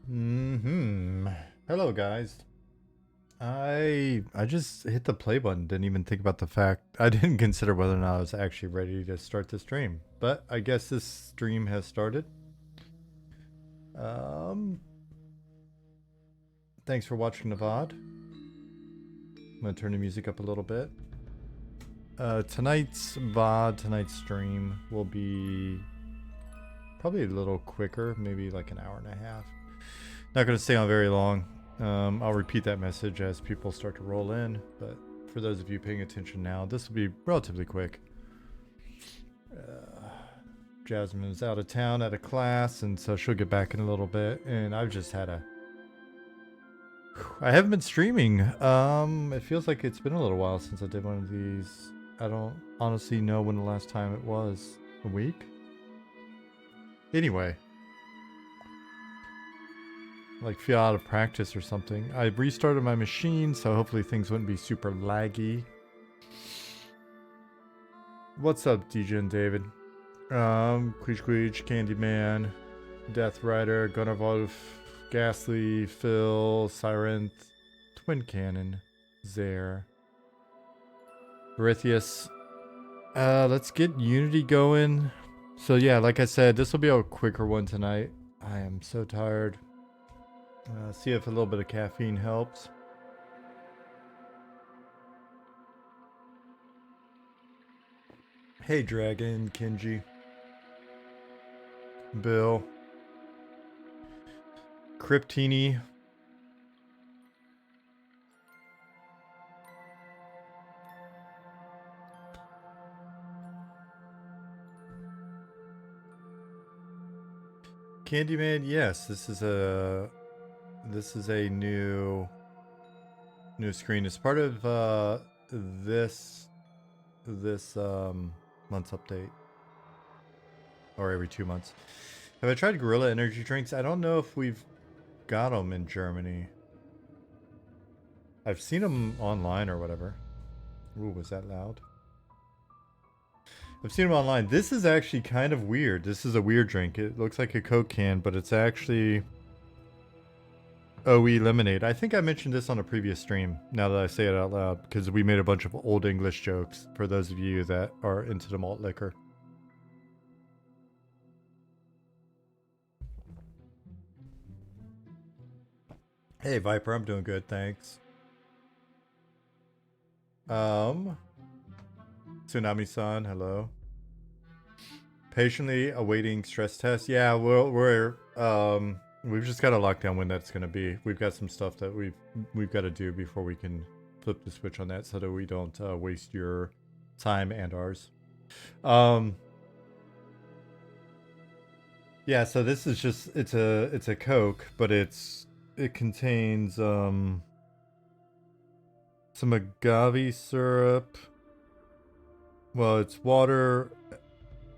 Hello guys. I just hit the play button. Didn't even think about the fact I didn't consider whether or not I was actually ready to start the stream. But I guess this stream has started. Thanks for watching the VOD. I'm gonna turn the music up a little bit. Tonight's VOD, tonight's stream will be probably a little quicker, maybe like an hour and a half. Not gonna stay on very long. I'll repeat that message as people start to roll in, but for those of you paying attention now, this will be relatively quick. Jasmine's out of town at a class, and so she'll get back in a little bit, and I've just had I haven't been streaming. It feels like it's been a little while since I did one of these. I don't honestly know when the last time it was. A week? Anyway. Like feel out of practice or something. I restarted my machine, so hopefully things wouldn't be super laggy. What's up, DJ and David? Queech Queech, Candyman, Death Rider, Gunnerwolf, Ghastly, Phil, Sirenth, Twin Cannon, Zare, Erythius. Let's get Unity going. So yeah, like I said, this will be a quicker one tonight. I am so tired. See if a little bit of caffeine helps. Hey Dragon, Kenji, Bill, Cryptini, Candyman. Yes, this is a new screen. It's part of this month's update, or every 2 months. Have I tried Gorilla energy drinks? I don't know if we've got them in Germany. I've seen them online or whatever. Ooh, was that loud? I've seen them online. This is actually kind of weird. This is a weird drink. It looks like a Coke can, but it's actually OE lemonade. I think I mentioned this on a previous stream, now that I say it out loud, because we made a bunch of old English jokes for those of you that are into the malt liquor. Hey Viper, I'm doing good, thanks. Tsunami-san, hello. Patiently awaiting stress test. Yeah, we've just got to lock down when that's going to be. We've got some stuff that we've got to do before we can flip the switch on that, so that we don't waste your time and ours. Yeah, so this is just it's a Coke, but it contains some agave syrup. Well, it's water,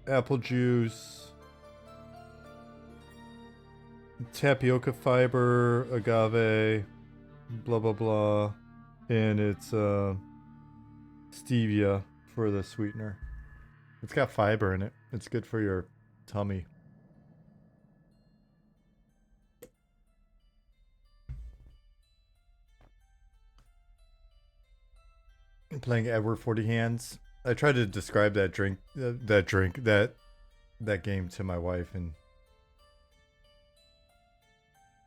apple juice, tapioca fiber, agave, blah blah blah, and it's stevia for the sweetener. It's got fiber in it. It's good for your tummy. I'm playing Edward 40 Hands. I tried to describe that game to my wife, and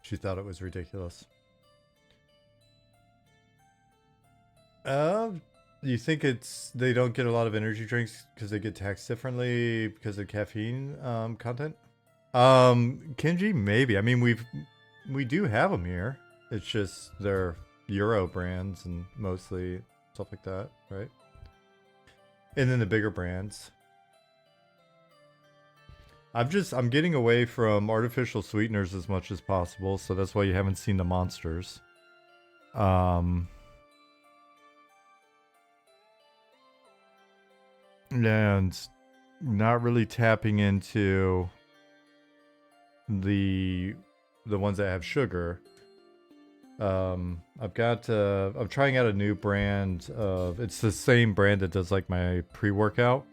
she thought it was ridiculous. You think they don't get a lot of energy drinks because they get taxed differently because of caffeine content? Kenji, maybe. I mean, we do have them here. It's just they're Euro brands and mostly stuff like that, right? And then the bigger brands. I'm getting away from artificial sweeteners as much as possible, so that's why you haven't seen the monsters. And not really tapping into the ones that have sugar. I'm trying out a new brand of, it's the same brand that does like my pre-workout.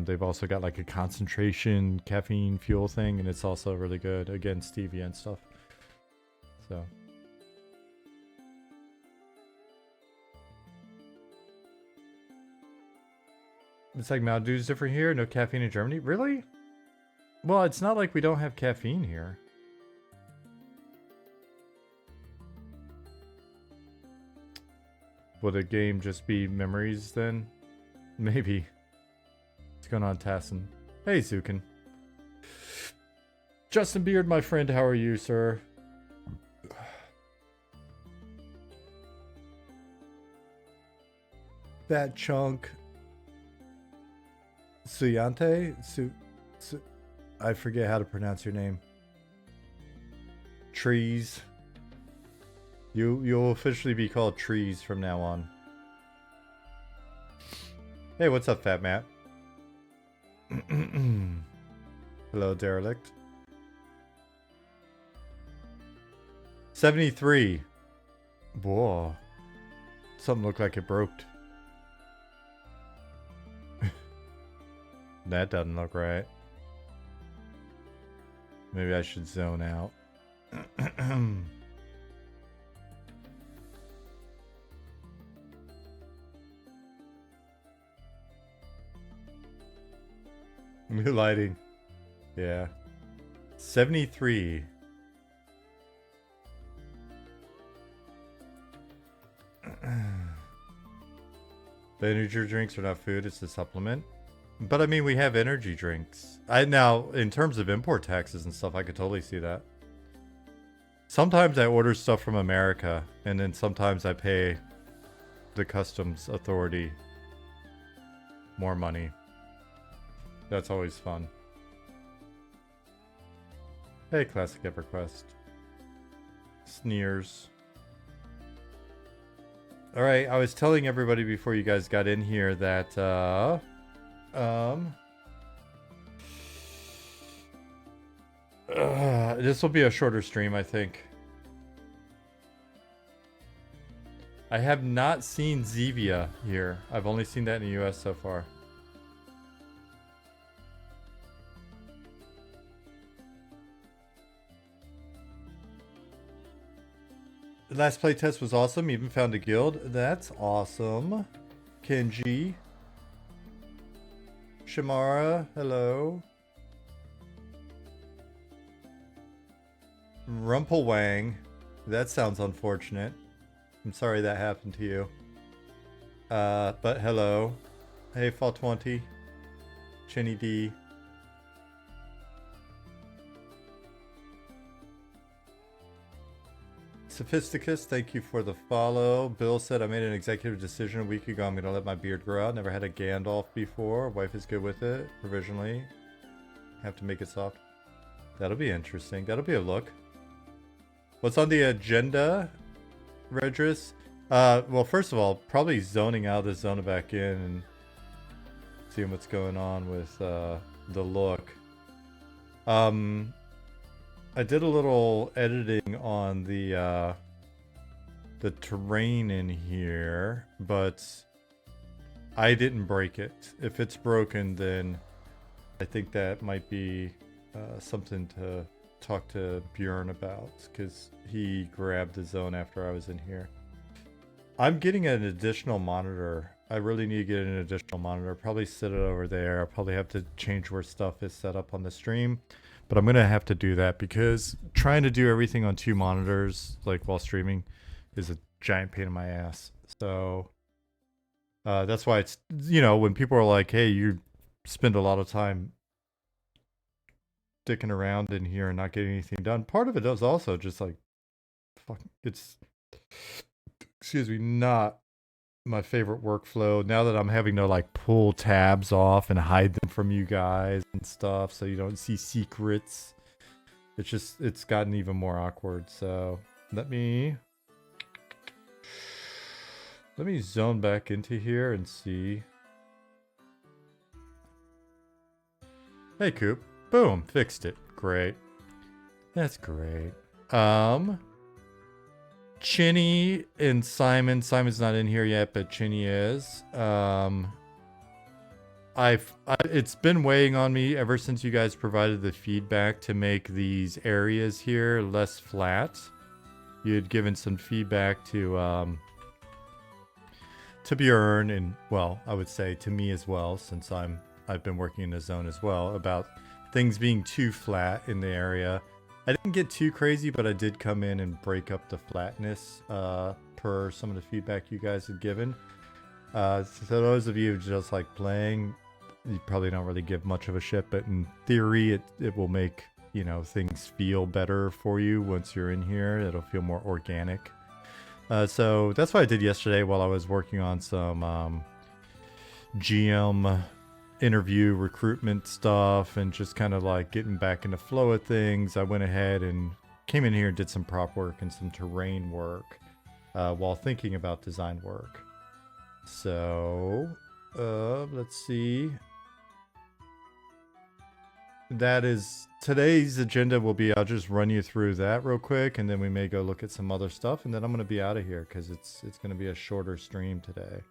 They've also got like a concentration caffeine fuel thing, and it's also really good against stevia and stuff. So. It's like Mountain Dew's different here. No caffeine in Germany. Really? Well, it's not like we don't have caffeine here. Would a game just be memories then? Maybe. What's going on, Tassin? Hey, Zukin. Justin Beard, my friend, how are you, sir? Fat Chunk. Suyante? I forget how to pronounce your name. Trees. You'll officially be called Trees from now on. Hey, what's up, Fat Matt? Hello, Derelict. 73. Whoa. Something looked like it broke. That doesn't look right. Maybe I should zone out. New lighting. Yeah. 73. The energy drinks are not food, it's a supplement. But I mean, we have energy drinks. Now, in terms of import taxes and stuff, I could totally see that. Sometimes I order stuff from America, and then sometimes I pay the customs authority more money. That's always fun. Hey, Classic EverQuest. Sneers. Alright, I was telling everybody before you guys got in here that, this will be a shorter stream, I think. I have not seen Zevia here. I've only seen that in the US so far. The last playtest was awesome. Even found a guild. That's awesome. Kenji. Shamara, hello. Rumpelwang. That sounds unfortunate. I'm sorry that happened to you. But hello. Hey, Fall 20. Chinny D. Sophisticus, thank you for the follow. Bill said, I made an executive decision a week ago. I'm going to let my beard grow out. Never had a Gandalf before. Wife is good with it, provisionally. Have to make it soft. That'll be interesting. That'll be a look. What's on the agenda, Redris? Well, first of all, probably zoning out the zona back in and seeing what's going on with the look. I did a little editing on the terrain in here, but I didn't break it. If it's broken, then I think that might be something to talk to Bjorn about, because he grabbed the zone after I was in here. I'm getting an additional monitor. I really need to get an additional monitor. Probably sit it over there. I'll probably have to change where stuff is set up on the stream. But I'm going to have to do that because trying to do everything on 2 monitors, like while streaming, is a giant pain in my ass. So that's why it's, you know, when people are like, hey, you spend a lot of time dicking around in here and not getting anything done. Part of it is also just like, fuck, it's, excuse me, not my favorite workflow now that I'm having to like pull tabs off and hide them from you guys and stuff so you don't see secrets. It's just, it's gotten even more awkward. So let me zone back into here and see. Hey, Coop. Boom, fixed it. Great. That's great. Chinny and Simon. Simon's not in here yet, but Chinny is. It's been weighing on me ever since you guys provided the feedback to make these areas here less flat. You had given some feedback to Bjorn, and well, I would say to me as well, since I've been working in the zone as well, about things being too flat in the area. I didn't get too crazy, but I did come in and break up the flatness per some of the feedback you guys had given. So those of you just like playing, you probably don't really give much of a shit, but in theory, it will make, you know, things feel better for you once you're in here. It'll feel more organic. So that's what I did yesterday while I was working on some GM interview recruitment stuff and just kind of like getting back in the flow of things. I went ahead and came in here and did some prop work and some terrain work while thinking about design work. So let's see. That is today's agenda will be, I'll just run you through that real quick, and then we may go look at some other stuff, and then I'm going to be out of here because it's going to be a shorter stream today.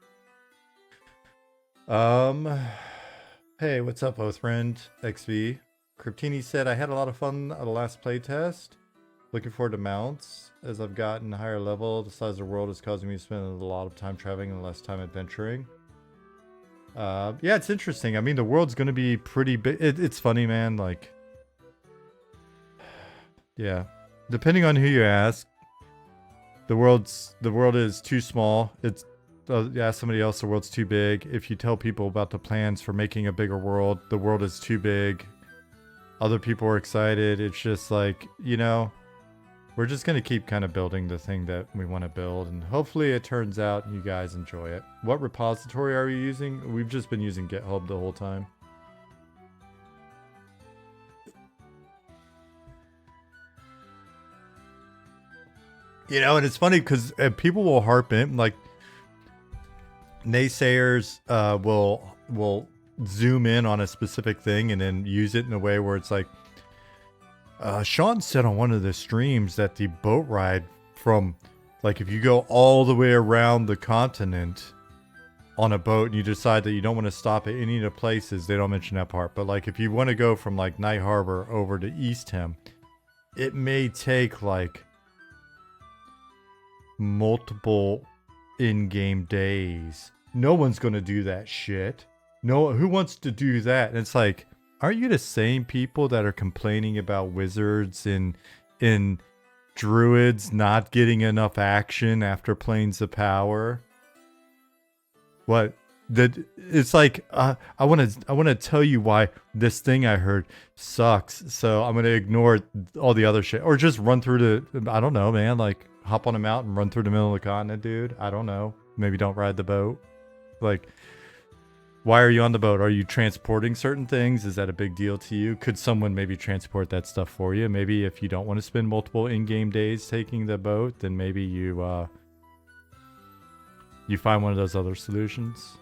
Hey, what's up, Oathfriend XV? Cryptini said, I had a lot of fun at the last playtest. Looking forward to mounts. As I've gotten higher level, the size of the world is causing me to spend a lot of time traveling and less time adventuring. Yeah, it's interesting. I mean, the world's going to be pretty big. It's funny, man. Like, yeah, depending on who you ask, the world is too small. It's ask somebody else, the world's too big. If you tell people about the plans for making a bigger world, the world is too big. Other people are excited. It's just like, you know, we're just going to keep kind of building the thing that we want to build, and hopefully it turns out and you guys enjoy it. What repository are you using? We've just been using GitHub the whole time. You know, and it's funny because people will harp in, like, naysayers will zoom in on a specific thing and then use it in a way where it's like, Sean said on one of the streams that the boat ride from, like, if you go all the way around the continent on a boat and you decide that you don't want to stop at any of the places, they don't mention that part, but like if you want to go from like Night Harbor over to Eastham, it may take like multiple in-game days. No one's gonna do that shit. No, who wants to do that? And it's like, aren't you the same people that are complaining about wizards and druids not getting enough action after Planes of Power? What? It's like, I want to tell you why this thing I heard sucks, so I'm gonna ignore all the other shit, or just run through the, I don't know, man, like hop on a mountain, run through the middle of the continent, dude. I don't know. Maybe don't ride the boat. Like, why are you on the boat? Are you transporting certain things? Is that a big deal to you? Could someone maybe transport that stuff for you? Maybe if you don't want to spend multiple in-game days taking the boat, then maybe you find one of those other solutions.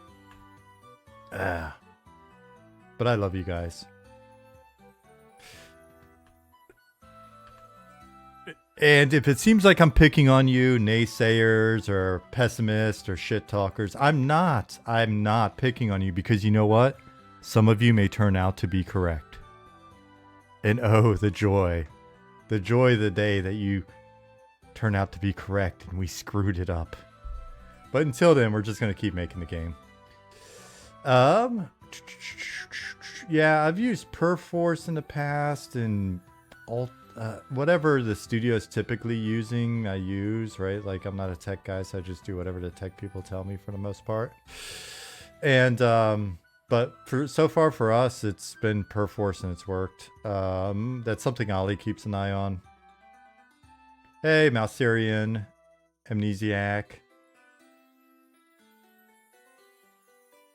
But I love you guys. And if it seems like I'm picking on you, naysayers or pessimists or shit talkers, I'm not picking on you, because you know what? Some of you may turn out to be correct. And oh, the joy of the day that you turn out to be correct and we screwed it up. But until then, we're just going to keep making the game. Yeah, I've used Perforce in the past, and whatever the studio is typically using, I use, right? Like, I'm not a tech guy, so I just do whatever the tech people tell me for the most part. And but so far for us, it's been Perforce and it's worked. That's something Ollie keeps an eye on. Hey, Mouserian, Amnesiac.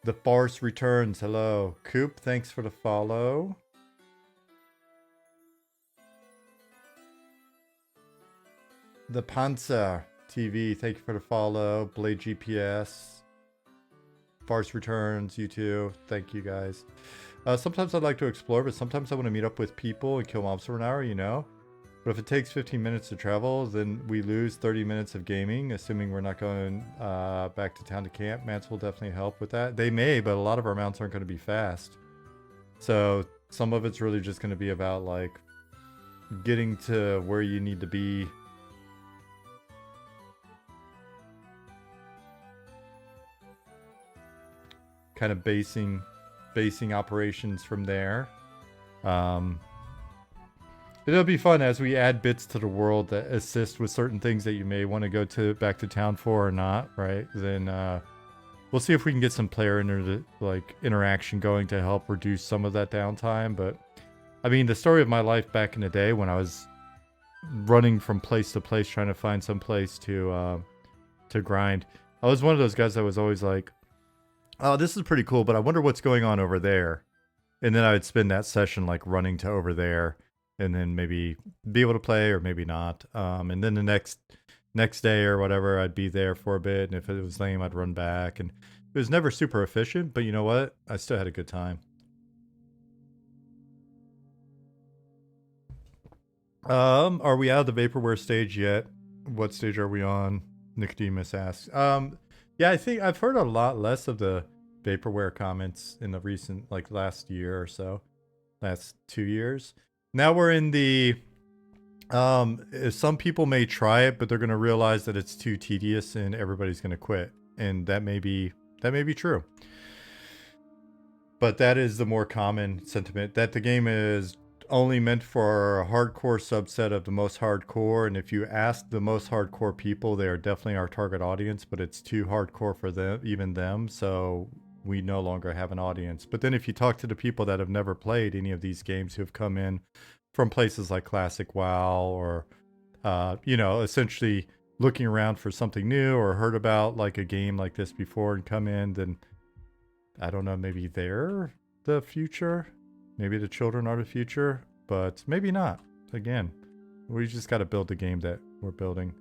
The Farce returns. Hello. Coop, thanks for the follow. The Panzer TV, thank you for the follow. Blade GPS. Farce returns, you too. Thank you guys. Sometimes I'd like to explore, but sometimes I want to meet up with people and kill mobs for an hour, you know? But if it takes 15 minutes to travel, then we lose 30 minutes of gaming, assuming we're not going back to town to camp. Mounts will definitely help with that. They may, but a lot of our mounts aren't going to be fast. So some of it's really just going to be about like getting to where you need to be kind of basing operations from there. It'll be fun as we add bits to the world that assist with certain things that you may want to go back to town for or not, right? Then we'll see if we can get some player interaction going to help reduce some of that downtime. But I mean, the story of my life back in the day when I was running from place to place trying to find some place to grind, I was one of those guys that was always like, oh, this is pretty cool, but I wonder what's going on over there. And then I would spend that session like running to over there and then maybe be able to play or maybe not. And then the next day or whatever, I'd be there for a bit. And if it was lame, I'd run back. And it was never super efficient, but you know what? I still had a good time. Are we out of the vaporware stage yet? What stage are we on? Nicodemus asks. Yeah, I think I've heard a lot less of the vaporware comments in the recent, like last year or so, last 2 years. Now we're in the, some people may try it, but they're going to realize that it's too tedious and everybody's going to quit. And that may be true. But that is the more common sentiment, that the game is only meant for a hardcore subset of the most hardcore. And if you ask the most hardcore people, they are definitely our target audience, but it's too hardcore for them, even them. So we no longer have an audience. But then if you talk to the people that have never played any of these games who have come in from places like Classic WoW or, essentially looking around for something new or heard about like a game like this before and come in, then I don't know, maybe they're the future. Maybe the children are the future, but maybe not. Again, we just got to build the game that we're building.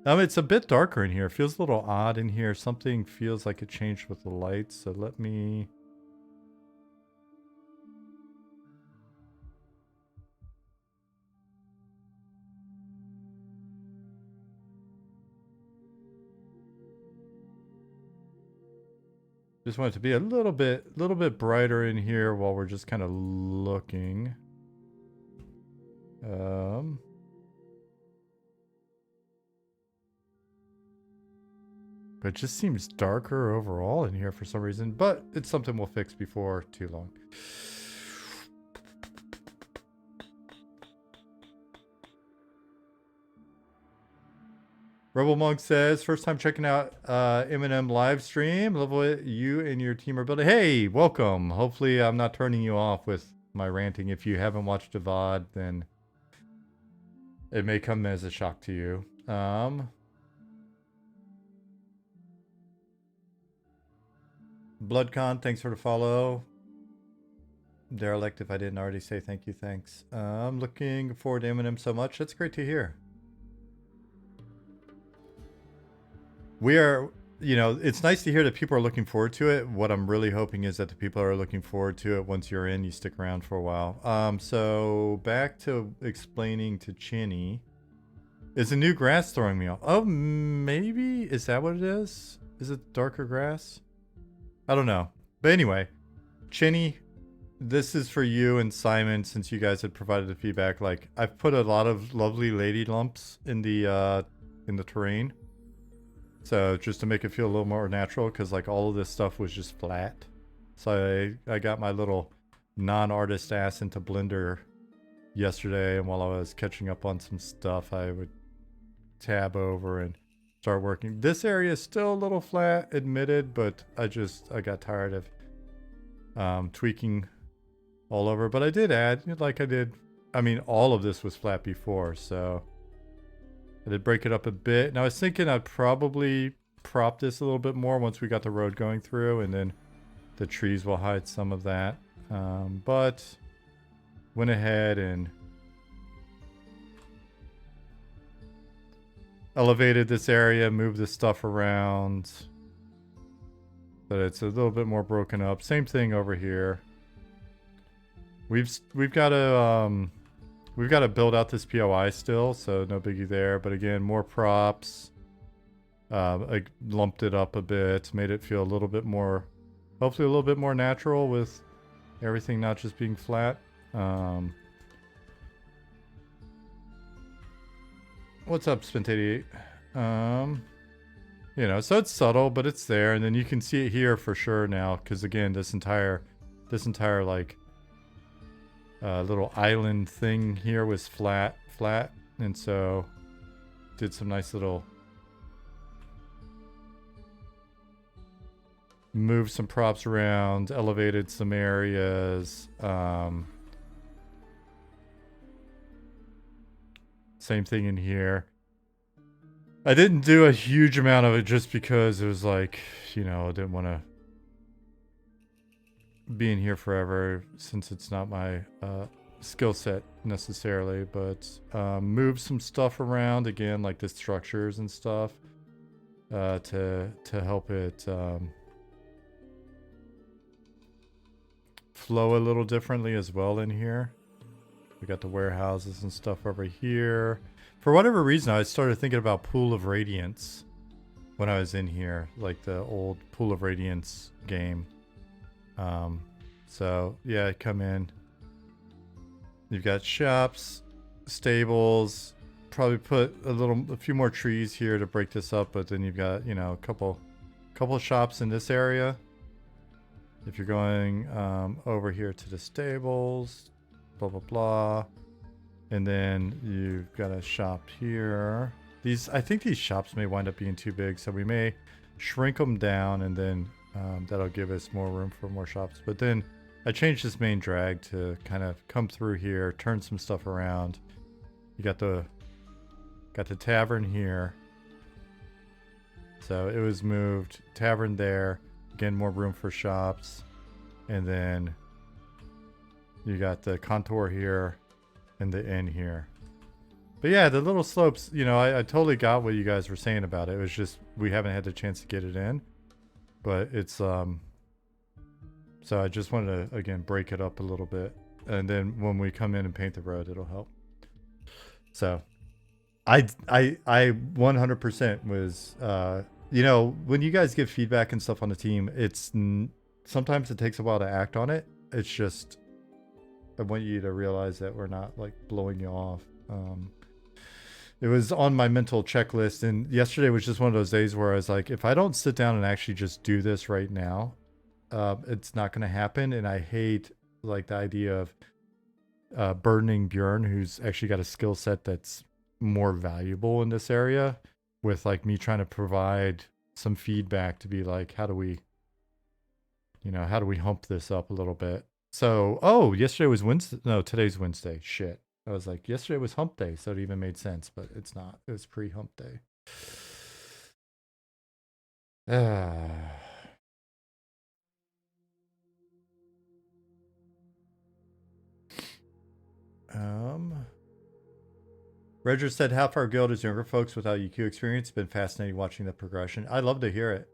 It's a bit darker in here. It feels a little odd in here. Something feels like it changed with the lights. So let me... Just want it to be a little bit brighter in here while we're just kind of looking. But it just seems darker overall in here for some reason. But it's something we'll fix before too long. Rebel Monk says, first time checking out M&M live stream. Love what you and your team are building. Hey, welcome. Hopefully I'm not turning you off with my ranting. If you haven't watched a VOD, then it may come as a shock to you. Bloodcon, thanks for the follow. Derelict, if I didn't already say thank you, thanks. I'm looking forward to M&M so much. That's great to hear. We are, it's nice to hear that people are looking forward to it. What I'm really hoping is that the people are looking forward to it. Once you're in, you stick around for a while. So back to explaining to Chinny. Is the new grass throwing me off? Oh, maybe? Is that what it is? Is it darker grass? I don't know. But anyway, Chinny, this is for you and Simon, since you guys had provided the feedback. Like, I've put a lot of lovely lady lumps in the terrain. So just to make it feel a little more natural, because like all of this stuff was just flat. So I got my little non-artist ass into Blender yesterday, and while I was catching up on some stuff, I would tab over and start working. This area is still a little flat, admitted, but I got tired of tweaking all over. But I did add, all of this was flat before, so I did break it up a bit. Now I was thinking I'd probably prop this a little bit more once we got the road going through, and then the trees will hide some of that. But went ahead and elevated this area, moved this stuff around so that it's a little bit more broken up. Same thing over here. We've got to build out this POI still, so no biggie there. But again, more props. I lumped it up a bit, made it feel a little bit more, hopefully a little bit more natural with everything not just being flat. What's up, Spent88? You know, so it's subtle, but it's there, and then you can see it here for sure now, because again, this entire like little island thing here was flat, and so did some nice little move some props around, elevated some areas. Same thing in here. I didn't do a huge amount of it just because it was like, you know, I didn't want to be in here forever since it's not my skill set necessarily, but move some stuff around again, like the structures and stuff, to help it flow a little differently as well in here. We got the warehouses and stuff over here. For whatever reason, I started thinking about Pool of Radiance when I was in here, like the old Pool of Radiance game. So yeah, come in. You've got shops, stables. Probably put a few more trees here to break this up, but then you've got, you know, a couple shops in this area. If you're going over here to the stables, blah blah blah. And then you've got a shop here. I think these shops may wind up being too big, so we may shrink them down, and then that'll give us more room for more shops. But then I changed this main drag to kind of come through here, turn some stuff around. You got the tavern here. So it was moved. Tavern there. Again, more room for shops. And then you got the contour here. And the inn here. But yeah, the little slopes, you know, I totally got what you guys were saying about it. It was just we haven't had the chance to get it in. But it's so I just wanted to again break it up a little bit. And then when we come in and paint the road, it'll help. So I 100% was you know, when you guys give feedback and stuff on the team, it's sometimes it takes a while to act on it. It's just I want you to realize that we're not like blowing you off. It was on my mental checklist, and yesterday was just one of those days where I was like, if I don't sit down and actually just do this right now, it's not going to happen. And I hate like the idea of burdening Bjorn, who's actually got a skill set that's more valuable in this area, with like me trying to provide some feedback to be like, how do we hump this up a little bit? So, oh, yesterday was Wednesday. No, today's Wednesday. Shit. I was like, yesterday was hump day, so it even made sense, but it's not. It was pre-hump day. Roger said half our guild is younger folks without UQ experience. It's been fascinating watching the progression. I'd love to hear it.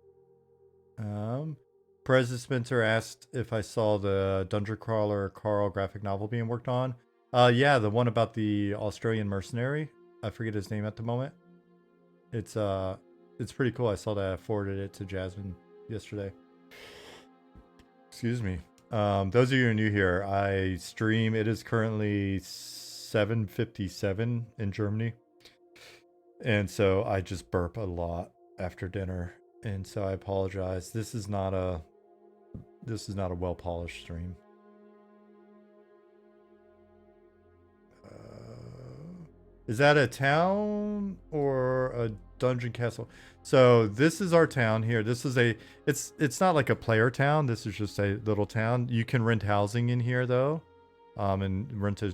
President Spencer asked if I saw the Dungeon Crawler Carl graphic novel being worked on. Yeah, the one about the Australian mercenary. I forget his name at the moment. It's pretty cool. I saw that. I forwarded it to Jasmine yesterday. Excuse me. Those of you who are new here, I stream. It is currently 7:57 in Germany, and so I just burp a lot after dinner, and so I apologize. This is not a well-polished stream. Is that a town or a dungeon castle? So this is our town here. This is it's not like a player town. This is just a little town. You can rent housing in here though, and rent a.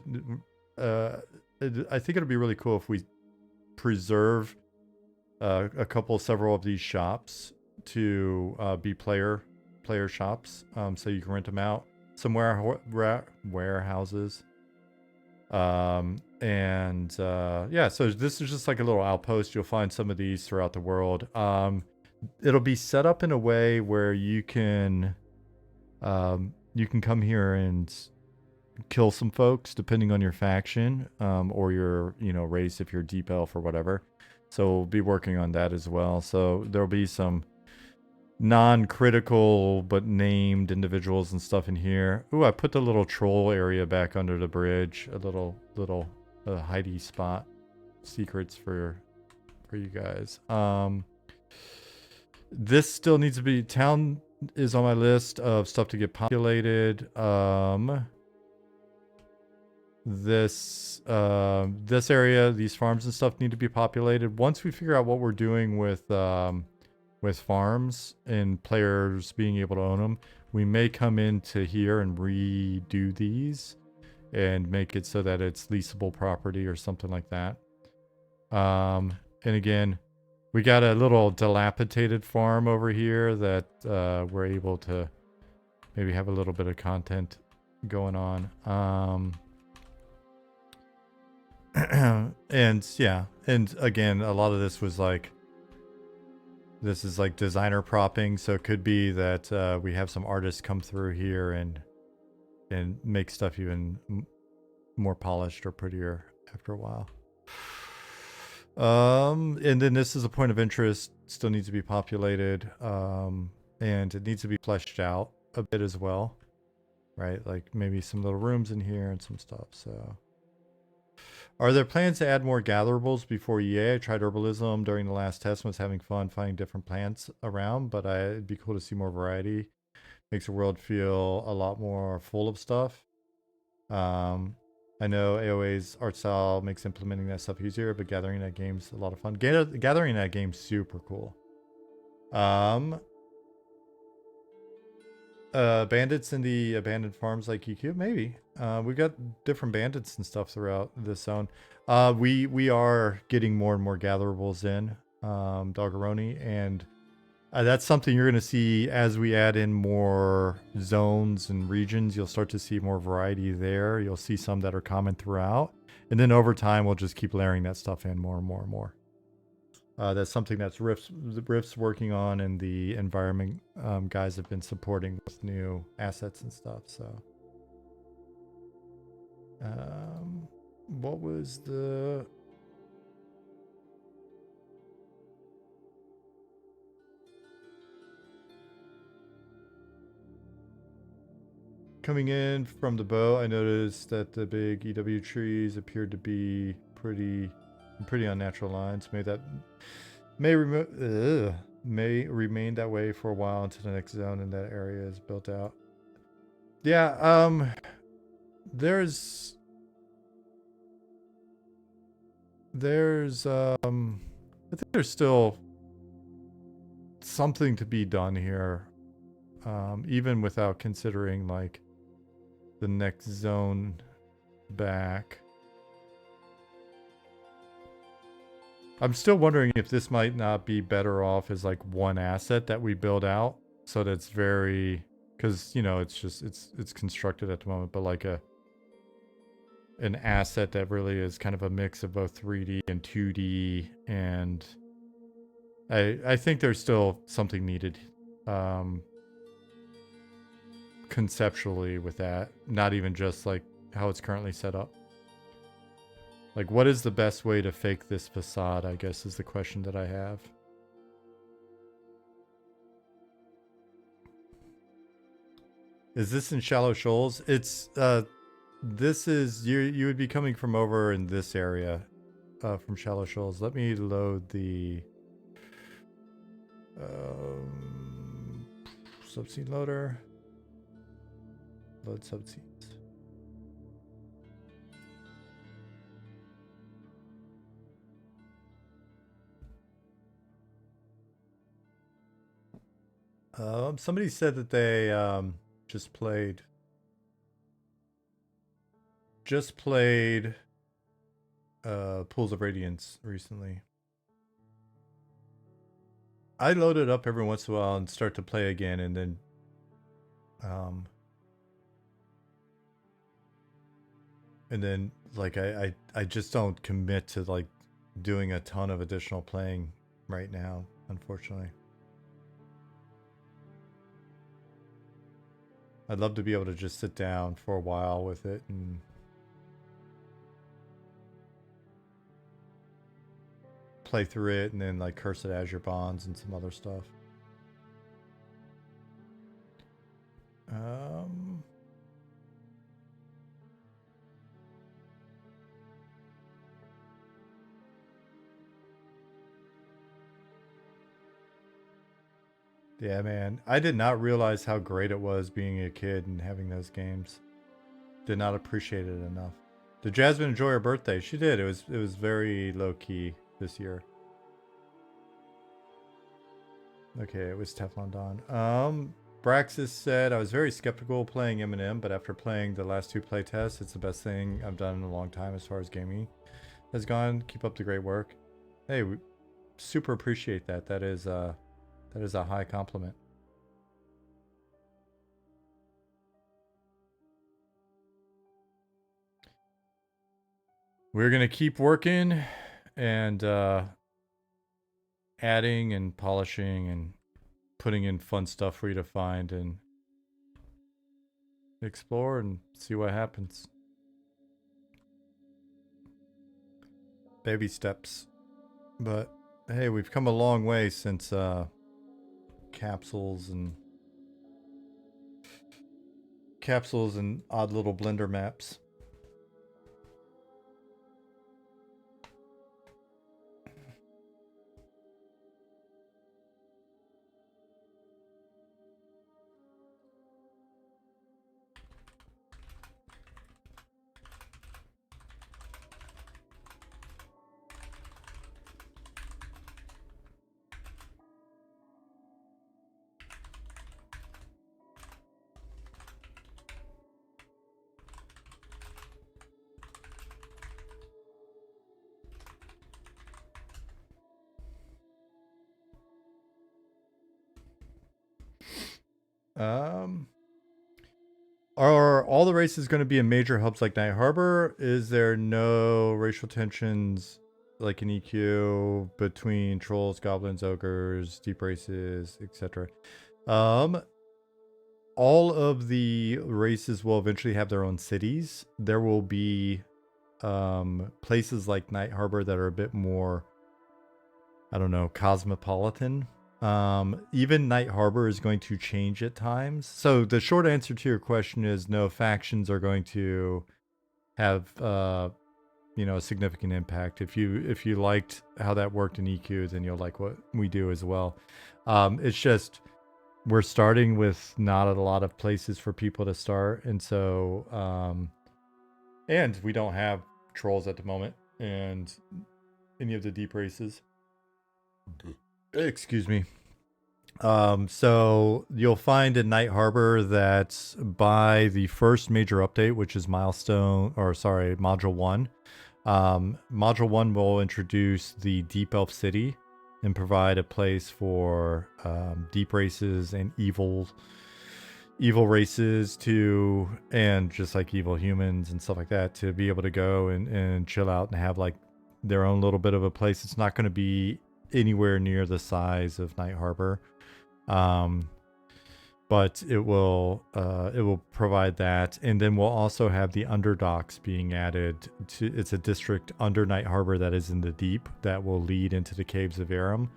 I think it'll be really cool if we preserve several of these shops to be player shops, so you can rent them out. Some warehouses. Yeah, so this is just like a little outpost. You'll find some of these throughout the world. It'll be set up in a way where you can come here and kill some folks depending on your faction, or your race if you're deep elf or whatever. So we'll be working on that as well. So there'll be some non-critical but named individuals and stuff in here. Ooh, I put the little troll area back under the bridge. A little hidey spot. Secrets for you guys. This still needs to be, town is on my list of stuff to get populated. This area, these farms and stuff need to be populated. Once we figure out what we're doing with farms and players being able to own them, we may come into here and redo these and make it so that it's leasable property or something like that. And again, we got a little dilapidated farm over here that we're able to maybe have a little bit of content going on. And yeah, and again, a lot of this was like, this is like designer propping, so it could be that we have some artists come through here and make stuff even more polished or prettier after a while. And then this is a point of interest, still needs to be populated, and it needs to be fleshed out a bit as well, right? Like maybe some little rooms in here and some stuff. So are there plans to add more gatherables before EA? I tried herbalism during the last test and was having fun finding different plants around, but it'd be cool to see more variety. Makes the world feel a lot more full of stuff. I know AOA's art style makes implementing that stuff easier, but gathering that game's a lot of fun. Gathering that game's super cool. Bandits in the abandoned farms like EQ? Maybe. We got different bandits and stuff throughout this zone. We are getting more and more gatherables in, Doggeroni, and that's something you're going to see as we add in more zones and regions. You'll start to see more variety there. You'll see some that are common throughout. And then over time, we'll just keep layering that stuff in more and more and more. That's something that's Rift's working on, and the environment guys have been supporting with new assets and stuff. So, what was the... Coming in from the bow, I noticed that the big EW trees appeared to be pretty unnatural lines. May remain that way for a while until the next zone in that area is built out. Yeah, I think there's still something to be done here, even without considering like the next zone back. I'm still wondering if this might not be better off as like one asset that we build out, so that's very, because you know it's constructed at the moment, but like an asset that really is kind of a mix of both 3D and 2D, and I think there's still something needed conceptually with that, not even just like how it's currently set up. Like, what is the best way to fake this facade, I guess, is the question that I have. Is this in Shallow Shoals? It's, this is, you would be coming from over in this area, from Shallow Shoals. Let me load the, subscene loader. Load subscenes. Somebody said that they just played Pools of Radiance recently. I load it up every once in a while and start to play again, and then like I just don't commit to like doing a ton of additional playing right now, unfortunately. I'd love to be able to just sit down for a while with it and play through it, and then like Cursed Azure Bonds and some other stuff. Yeah, man. I did not realize how great it was being a kid and having those games. Did not appreciate it enough. Did Jasmine enjoy her birthday? She did. It was very low key this year. Okay, it was Teflon Don. Braxis said, I was very skeptical playing Eminem, but after playing the last 2 playtests, it's the best thing I've done in a long time as far as gaming has gone. Keep up the great work. Hey, we super appreciate that. That is a high compliment. We're gonna keep working and adding and polishing and putting in fun stuff for you to find and explore and see what happens. Baby steps. But hey, we've come a long way since capsules and odd little Blender maps. Are all the races going to be in major hubs like Night Harbor? Is there no racial tensions like in EQ between trolls, goblins, ogres, deep races, etc.? All of the races will eventually have their own cities. There will be places like Night Harbor that are a bit more, I don't know, cosmopolitan. Even Night Harbor is going to change at times. So the short answer to your question is no, factions are going to have a significant impact. If you liked how that worked in EQ, then you'll like what we do as well. It's just we're starting with not a lot of places for people to start, and so and we don't have trolls at the moment and any of the deep races. Excuse me. So you'll find in Night Harbor that by the first major update, which is Module 1, Module 1 will introduce the Deep Elf City and provide a place for deep races and evil races and just like evil humans and stuff like that, to be able to go and chill out and have like their own little bit of a place. It's not going to be anywhere near the size of Night Harbor. But it will provide that, and then we'll also have the Underdocks being added to. It's a district under Night Harbor that is in the deep that will lead into the Caves of Aram,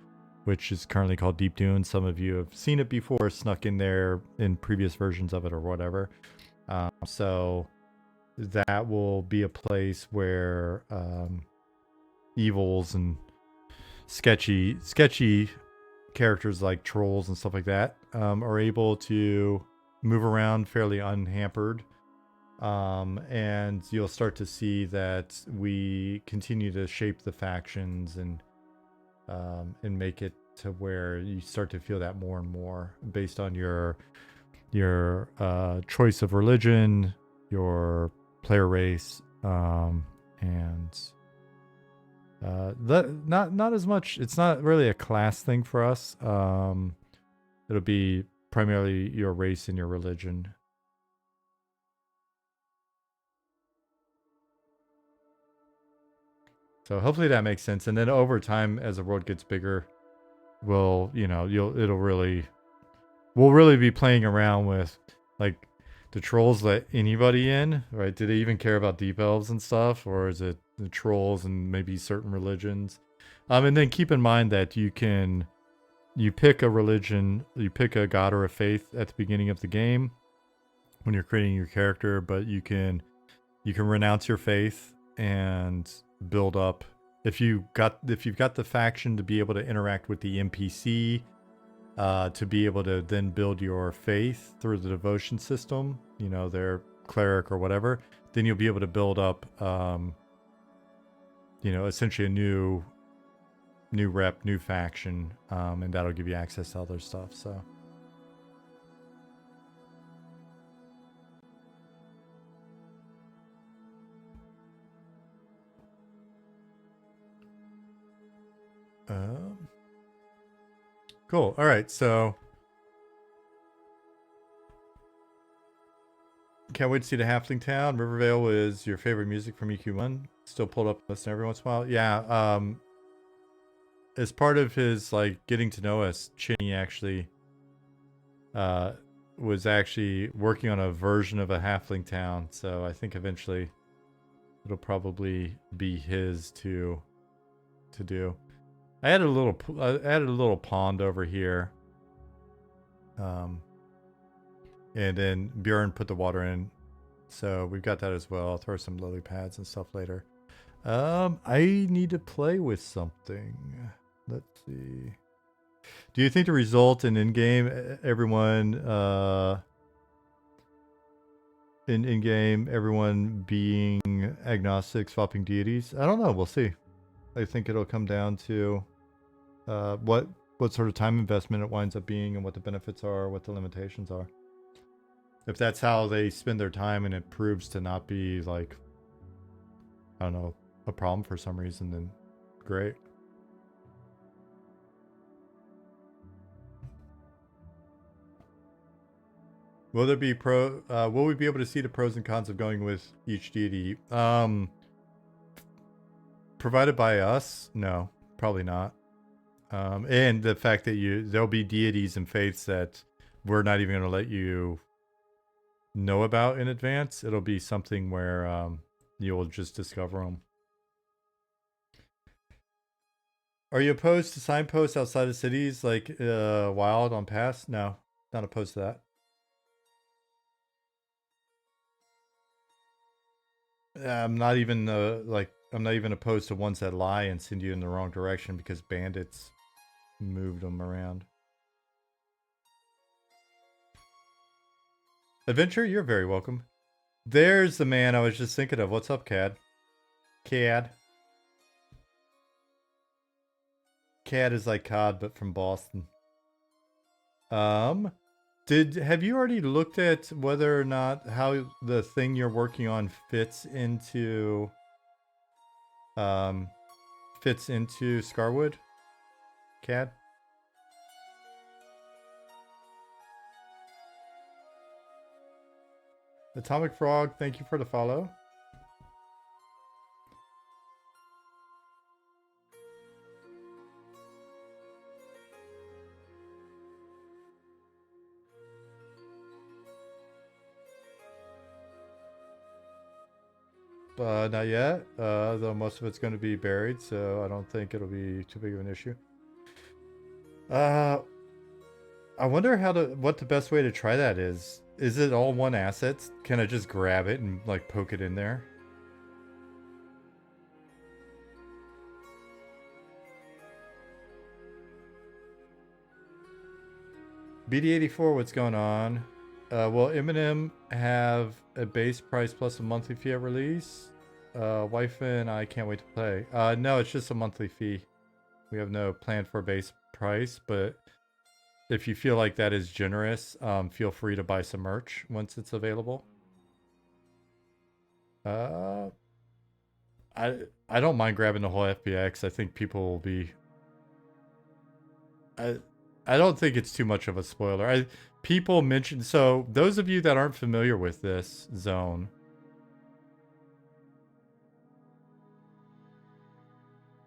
which is currently called Deep Dune. Some of you have seen it before, snuck in there in previous versions of it or whatever. So that will be a place where evils and sketchy characters like trolls and stuff like that are able to move around fairly unhampered, and you'll start to see that we continue to shape the factions and make it to where you start to feel that more and more based on your choice of religion, your player race, and not as much. It's not really a class thing for us. It'll be primarily your race and your religion. So hopefully that makes sense. And then over time, as the world gets bigger, we'll really be playing around with like, the trolls let anybody in, right? Do they even care about deep elves and stuff, or is it the trolls and maybe certain religions? And then keep in mind that you pick a religion, you pick a god or a faith at the beginning of the game when you're creating your character, but you can renounce your faith and build up. If you've got the faction to be able to interact with the NPC to be able to then build your faith through the devotion system, you know, their cleric or whatever, then you'll be able to build up, you know, essentially a new rep, new faction, and that'll give you access to other stuff. So. Cool. All right. So can't wait to see the Halfling Town. Rivervale is your favorite music from EQ1. Still pulled up, listen every once in a while. Yeah. As part of his like getting to know us, Chinny actually was actually working on a version of a Halfling Town. So I think eventually it'll probably be his to do. I added a little pond over here. And then Bjorn put the water in. So we've got that as well. I'll throw some lily pads and stuff later. I need to play with something. Let's see. Do you think the result in-game everyone in-game everyone being agnostic, swapping deities? I don't know. We'll see. I think it'll come down to what sort of time investment it winds up being and what the benefits are, what the limitations are. If that's how they spend their time and it proves to not be like, I don't know, a problem for some reason, then great. Will there be will we be able to see the pros and cons of going with each deity? Provided by us? No, probably not. And the fact that there'll be deities and faiths that we're not even going to let you know about in advance. It'll be something where you'll just discover them. Are you opposed to signposts outside of cities like Wild on Pass? No, not opposed to that. I'm not even I'm not even opposed to ones that lie and send you in the wrong direction because bandits moved them around. Adventure, you're very welcome. There's the man I was just thinking of. What's up, Cad? Cad is like Cod, but from Boston. Have you already looked at whether or not how the thing you're working on fits into Scarwood? Cad? Atomic Frog, thank you for the follow. Not yet, though most of it's going to be buried, so I don't think it'll be too big of an issue. I wonder what the best way to try that is. Is it all one asset? Can I just grab it and like poke it in there? BD84, what's going on? Will Eminem have a base price plus a monthly fee at release? Wife and I can't wait to play. No, it's just a monthly fee. We have no plan for a base price, but if you feel like that is generous, feel free to buy some merch once it's available. I don't mind grabbing the whole FBX. I think people will be. I don't think it's too much of a spoiler. People mention, so those of you that aren't familiar with this zone,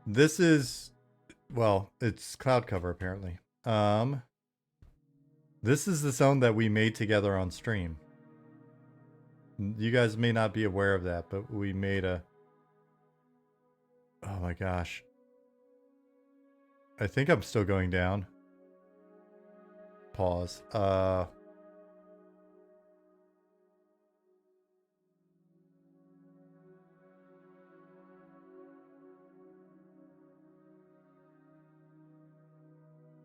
this is, well, it's cloud cover apparently. This is the zone that we made together on stream. You guys may not be aware of that, but we made a, oh my gosh. I think I'm still going down. Pause.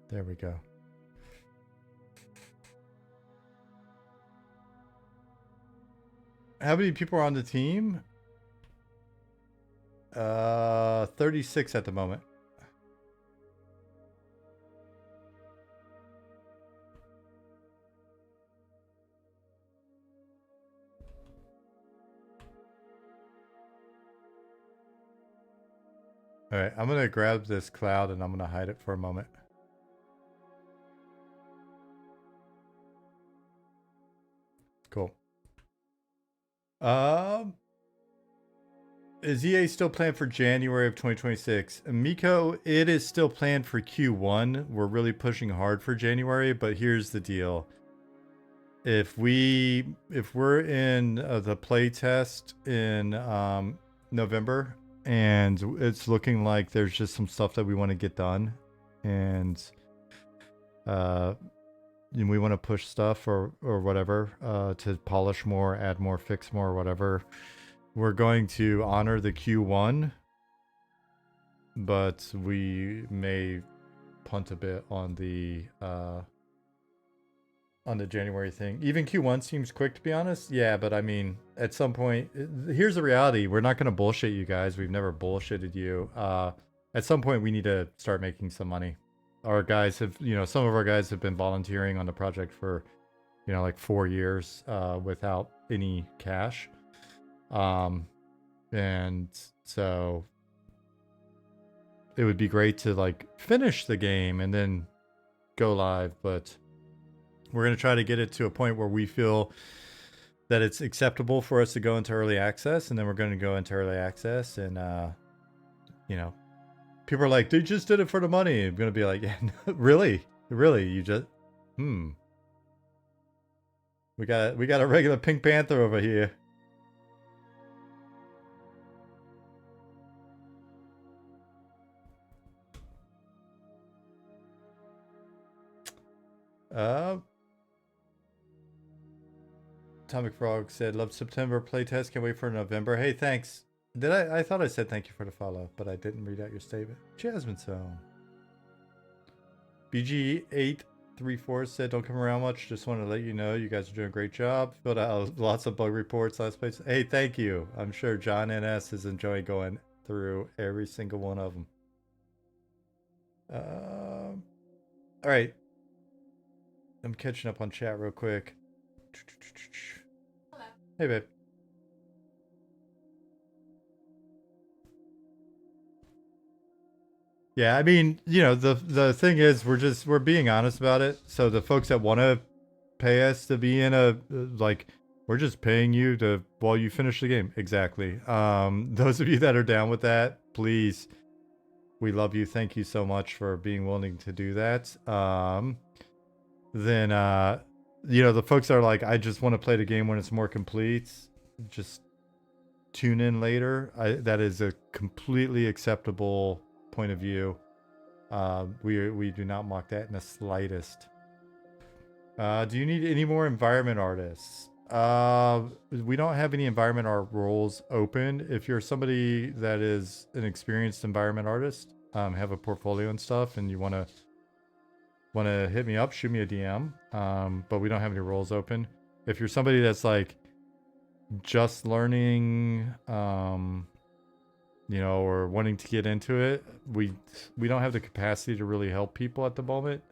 There we go. How many people are on the team? 36 at the moment. All right, I'm gonna grab this cloud and I'm gonna hide it for a moment. Cool. Is EA still planned for January of 2026? Miko, it is still planned for Q1. We're really pushing hard for January, but here's the deal. If we're in the play test in November and it's looking like there's just some stuff that we want to get done and we want to push stuff or whatever to polish more, add more, fix more, whatever, we're going to honor the Q1, but we may punt a bit on the January thing. Even Q1 seems quick, to be honest. Yeah, but I mean, at some point, here's the reality. We're not going to bullshit you guys. We've never bullshitted you. At some point, we need to start making some money. Our guys have, some of our guys have been volunteering on the project for, like 4 years without any cash. And so it would be great to like finish the game and then go live, but we're going to try to get it to a point where we feel that it's acceptable for us to go into early access, and then we're going to go into early access and people are like, they just did it for the money. I'm going to be like, yeah, no, really, you just we got a regular Pink Panther over here. Atomic Frog said, love September playtest. Can't wait for November. Hey, thanks. Did I thought I said thank you for the follow, but I didn't read out your statement. Jasmine Zone. BG834 said, don't come around much. Just want to let you know you guys are doing a great job. Filled out lots of bug reports last place. Hey, thank you. I'm sure John NS is enjoying going through every single one of them. All right. I'm catching up on chat real quick. Hello. Hey, babe. Yeah, I mean, the thing is, we're being honest about it. So the folks that want to pay us to be in we're just paying you while you finish the game. Exactly. Those of you that are down with that, please, we love you. Thank you so much for being willing to do that. Then the folks that are like, I just want to play the game when it's more complete, just tune in later. That is a completely acceptable point of view. We do not mock that in the slightest. Do you need any more environment artists? We don't have any environment art roles open. If you're somebody that is an experienced environment artist, have a portfolio and stuff, and you want to hit me up, shoot me a DM. But we don't have any roles open. If you're somebody that's like just learning, or wanting to get into it, we don't have the capacity to really help people at the moment,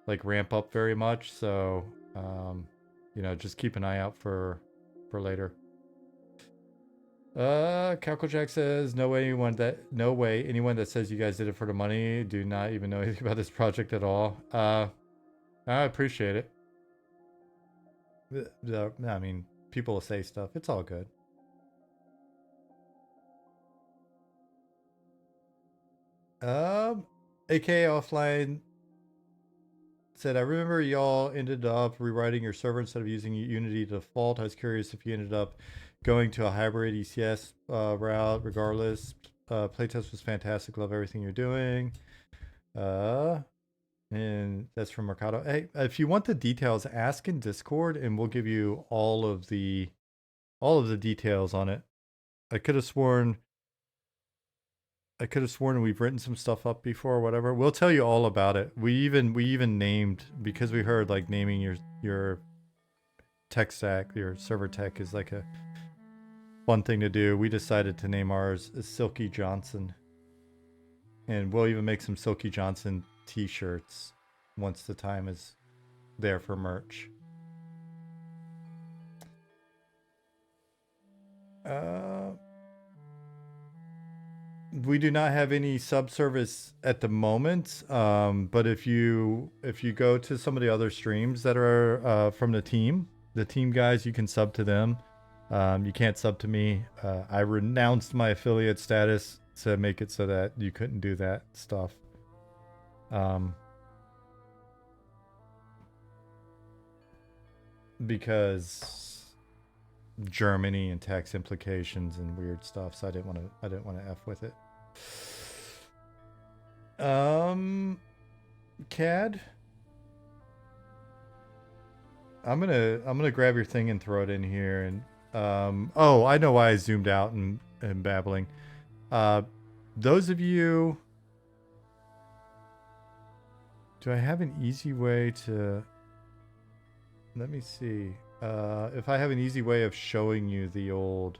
like ramp up very much. So, just keep an eye out for later. Calcojack says, no way anyone that says you guys did it for the money do not even know anything about this project at all. I appreciate it. I mean, people will say stuff. It's all good. AKA Offline said, I remember y'all ended up rewriting your server instead of using Unity default. I was curious if you ended up going to a hybrid ECS route. Regardless, playtest was fantastic. Love everything you're doing. And that's from Mercado. Hey, if you want the details, ask in Discord, and we'll give you all of the details on it. I could have sworn we've written some stuff up before or whatever. We'll tell you all about it. We even named, because we heard like naming your tech stack, your server tech is like fun thing to do. We decided to name ours Silky Johnson. And we'll even make some Silky Johnson t-shirts once the time is there for merch. We do not have any subservice at the moment, but if you go to some of the other streams that are from the team guys, you can sub to them. You can't sub to me. I renounced my affiliate status to make it so that you couldn't do that stuff. Because Germany and tax implications and weird stuff, so I didn't want to F with it. CAD, I'm gonna grab your thing and throw it in here. And oh, I know why I zoomed out and babbling. Those of you, do I have an easy way to, let me see if I have an easy way of showing you the old,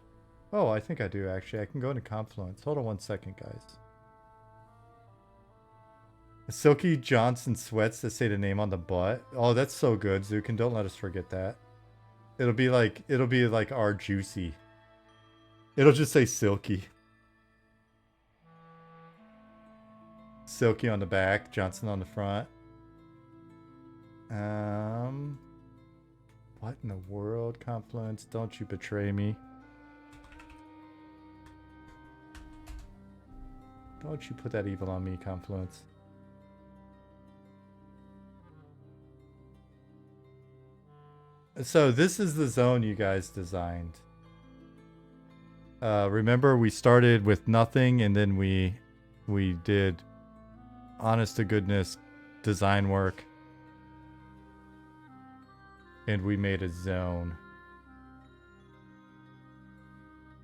oh, I think I do actually. I can go into Confluence. Hold on one second, guys. Silky Johnson sweats that say the name on the butt. Oh, that's so good, Zukin. Don't let us forget that. It'll be like our Juicy. It'll just say Silky. Silky on the back, Johnson on the front. What in the world, Confluence? Don't you betray me. Don't you put that evil on me, Confluence. So this is the zone you guys designed. Remember, we started with nothing, and then we did honest to goodness design work, and we made a zone.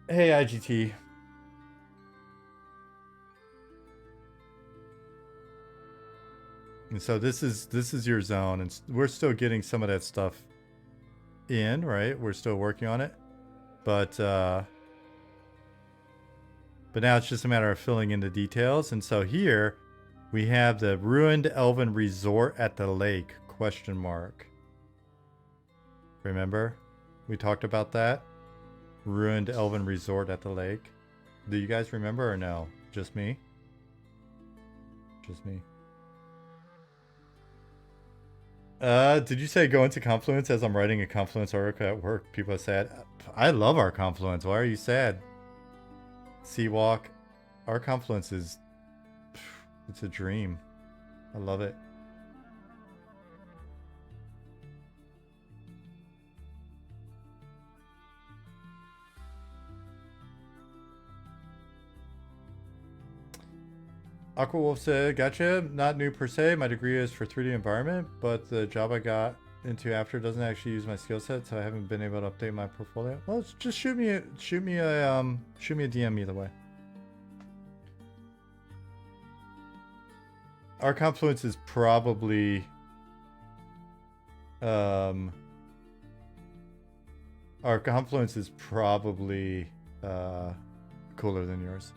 Hey, IGT. And so this is your zone, and we're still getting some of that stuff in, right? We're still working on it, but now it's just a matter of filling in the details. And so here we have the ruined elven resort at the lake, question mark. Remember we talked about that ruined elven resort at the lake? Do you guys remember, or no? Just me? Just me. Did you say go into Confluence as I'm writing a Confluence article at work? People are sad. I love our Confluence. Why are you sad? Seawalk. Our Confluence is, it's a dream. I love it. Aquawolf said, gotcha. Not new per se. My degree is for 3D environment, but the job I got into after doesn't actually use my skill set, so I haven't been able to update my portfolio. Well, just shoot me a DM either way. Our Confluence is probably cooler than yours.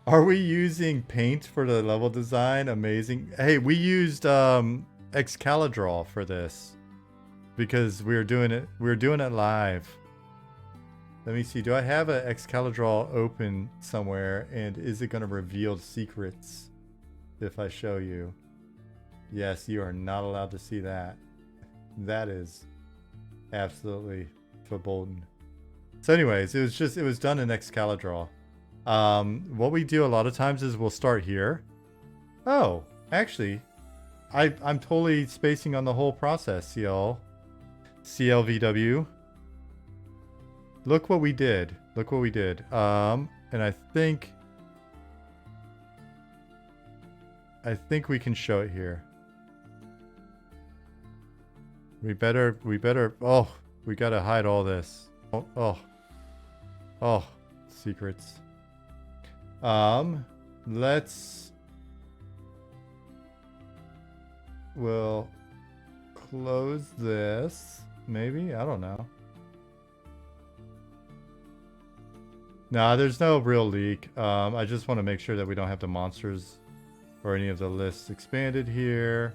Are we using paint for the level design? Amazing. Hey, we used Excalidraw for this because we were doing it live. Let me see. Do I have an Excalidraw open somewhere, and is it going to reveal secrets if I show you? Yes, you are not allowed to see that. That is absolutely verboten. So anyways, it was done in Excalidraw. What we do a lot of times is we'll start here. Oh, actually, I'm totally spacing on the whole process, CLVW. Look what we did. Look what we did. And I think we can show it here. We better, oh, we gotta hide all this. Oh, secrets. We'll close this, maybe? I don't know. Nah, there's no real leak. I just want to make sure that we don't have the monsters or any of the lists expanded here.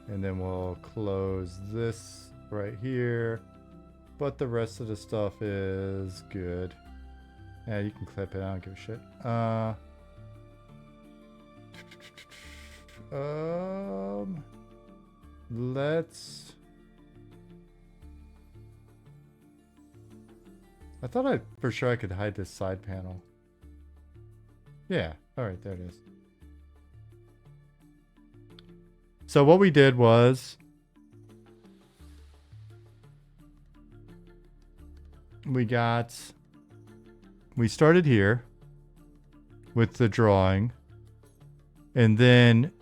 And then we'll close this right here. But the rest of the stuff is good. Yeah, you can clip it. I don't give a shit. Let's... I thought for sure I could hide this side panel. Yeah, alright, there it is. So what we did was... we started here with the drawing, and then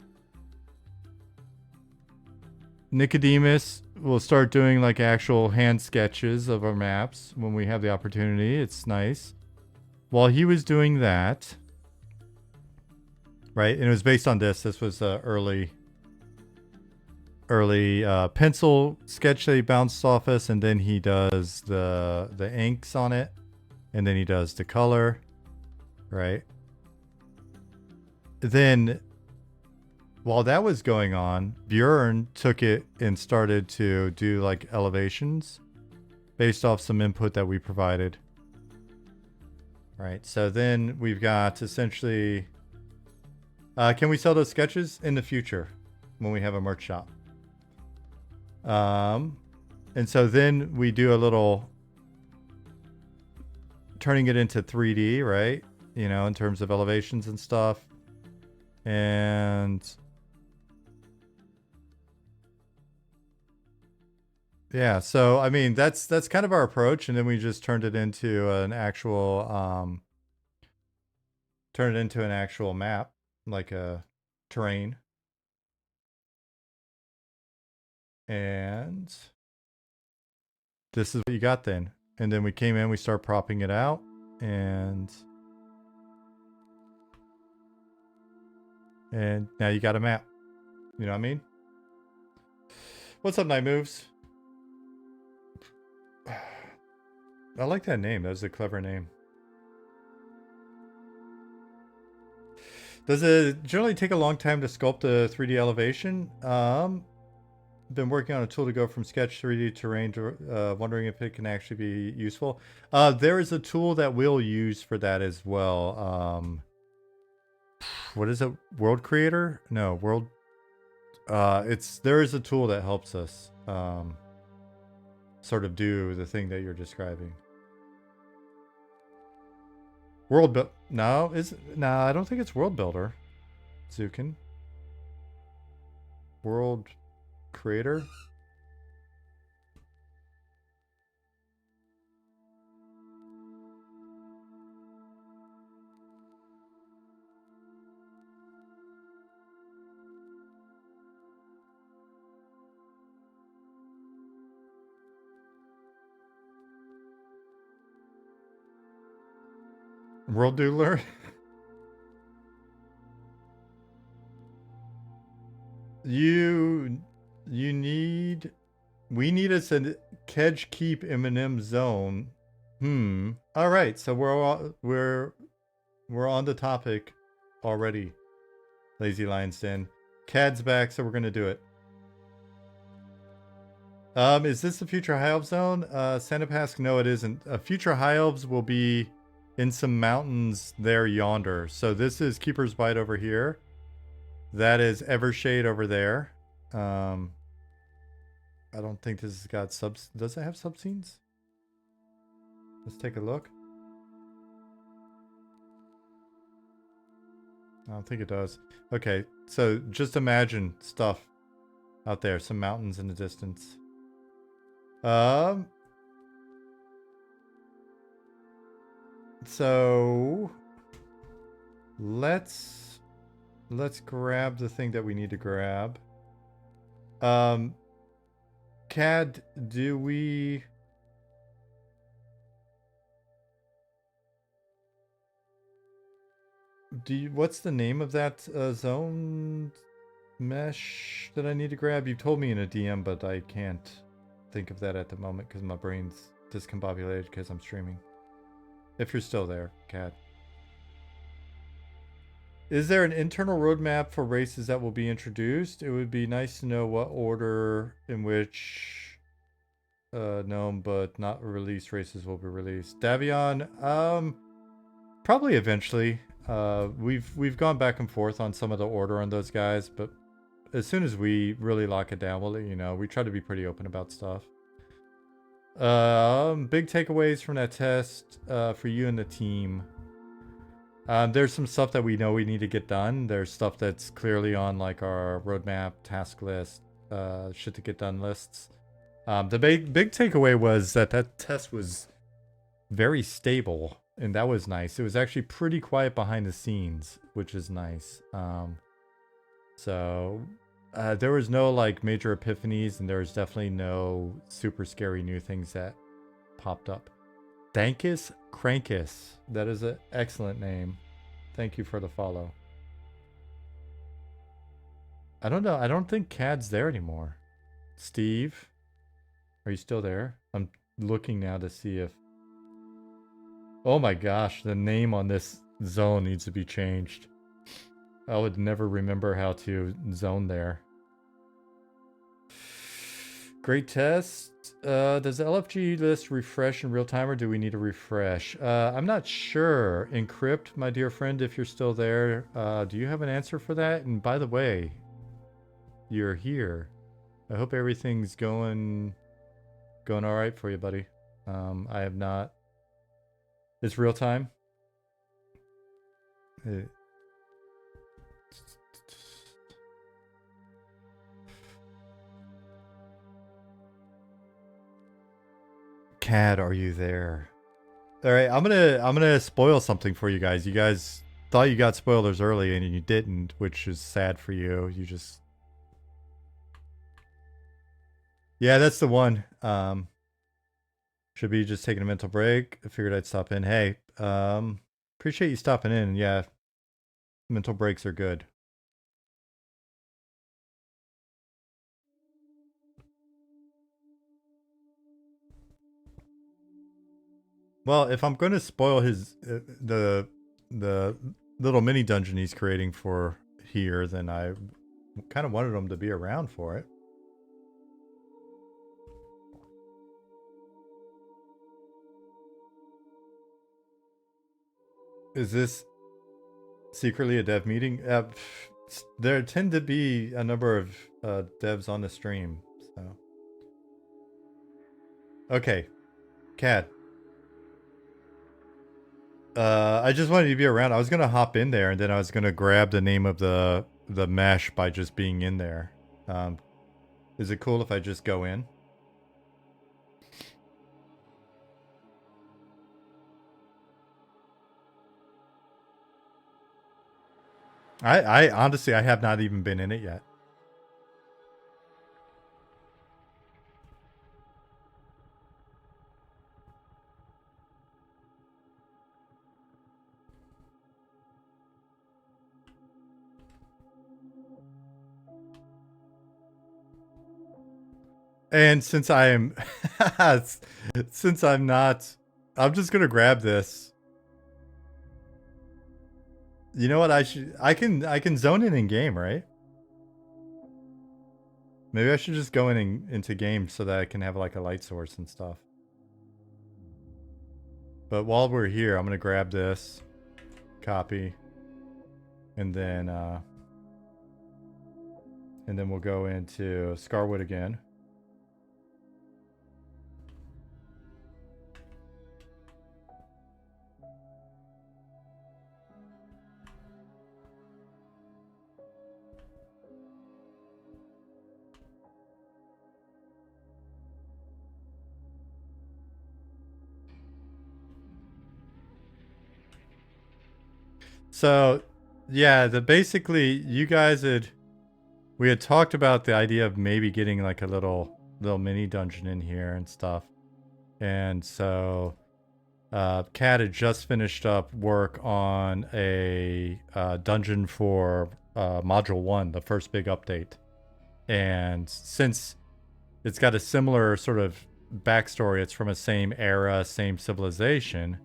Nicodemus will start doing like actual hand sketches of our maps when we have the opportunity. It's nice. While he was doing that, right, and it was based on this. This was early pencil sketch that he bounced off us, and then he does the inks on it, and then he does the color, right? Then while that was going on, Bjorn took it and started to do like elevations based off some input that we provided. Right, so then we've got essentially... can we sell those sketches in the future when we have a merch shop? And so then we do a little turning it into 3D, right? You know, in terms of elevations and stuff. And yeah, so I mean that's kind of our approach, and then we just turned it into an actual map, like a terrain. And this is what you got then. And then we came in, we start propping it out, and now you got a map. You know what I mean? What's up, Night Moves? I like that name. That was a clever name. Does it generally take a long time to sculpt a 3D elevation? Been working on a tool to go from sketch 3D terrain to wondering if it can actually be useful. There is a tool that we'll use for that as well. What is it? World Creator? No, World... there is a tool that helps us sort of do the thing that you're describing. World Builder. No, I don't think it's World Builder. Zukin. World Creator. World Doodler. We need a Kedge Keep M&M zone. All right, so we're on the topic already. Lazy Lion's Den. Cad's back, so we're gonna do it. Is this the future High Elf zone? Santapask, no it isn't. Future High Elves will be in some mountains there yonder. So this is Keeper's Bite over here. That is Evershade over there. I don't think this has got subs. Does it have subscenes? Let's take a look. I don't think it does. Okay, so just imagine stuff out there. Some mountains in the distance. So let's grab the thing that we need to grab. Cad, what's the name of that zone mesh that I need to grab? You told me in a DM, but I can't think of that at the moment because my brain's discombobulated because I'm streaming. If you're still there, Cat. Is there an internal roadmap for races that will be introduced? It would be nice to know what order in which known but not released races will be released. Davion, probably eventually. We've gone back and forth on some of the order on those guys, but as soon as we really lock it down, we'll let you know. We try to be pretty open about stuff. Big takeaways from that test for you and the team. There's some stuff that we know we need to get done. There's stuff that's clearly on like our roadmap, task list, shit to get done lists. The big takeaway was that test was very stable, and that was nice. It was actually pretty quiet behind the scenes, which is nice. So there was no like major epiphanies, and there was definitely no super scary new things that popped up. Dankus Crankus. That is an excellent name. Thank you for the follow. I don't know. I don't think Cad's there anymore. Steve, are you still there? I'm looking now to see if... Oh my gosh, the name on this zone needs to be changed. I would never remember how to zone there. Great test. Does the LFG list refresh in real time, or do we need a refresh? I'm not sure. Encrypt, my dear friend, if you're still there. Do you have an answer for that? And by the way, you're here. I hope everything's going all right for you, buddy. I have not. It's real time. Cad, are you there? All right, I'm gonna spoil something for you guys. You guys thought you got spoilers early and you didn't, which is sad for you. You just... Yeah, that's the one. Should be just taking a mental break. I figured I'd stop in. Hey, appreciate you stopping in. Yeah, mental breaks are good. Well, if I'm going to spoil his the little mini dungeon he's creating for here, then I kind of wanted him to be around for it. Is this secretly a dev meeting? There tend to be a number of devs on the stream, so. Okay, Cat. I just wanted you to be around. I was gonna hop in there, and then I was gonna grab the name of the mesh by just being in there. Is it cool if I just go in? I honestly, I have not even been in it yet. And since I am, since I'm not, I'm just gonna grab this. You know what? I can zone in game, right? Maybe I should just go into game so that I can have like a light source and stuff. But while we're here, I'm gonna grab this, copy, and then we'll go into Scarwood again. So, yeah, basically you guys we had talked about the idea of maybe getting like a little mini dungeon in here and stuff. And so Kat had just finished up work on a dungeon for Module 1, the first big update. And since it's got a similar sort of backstory, it's from the same era, same civilization,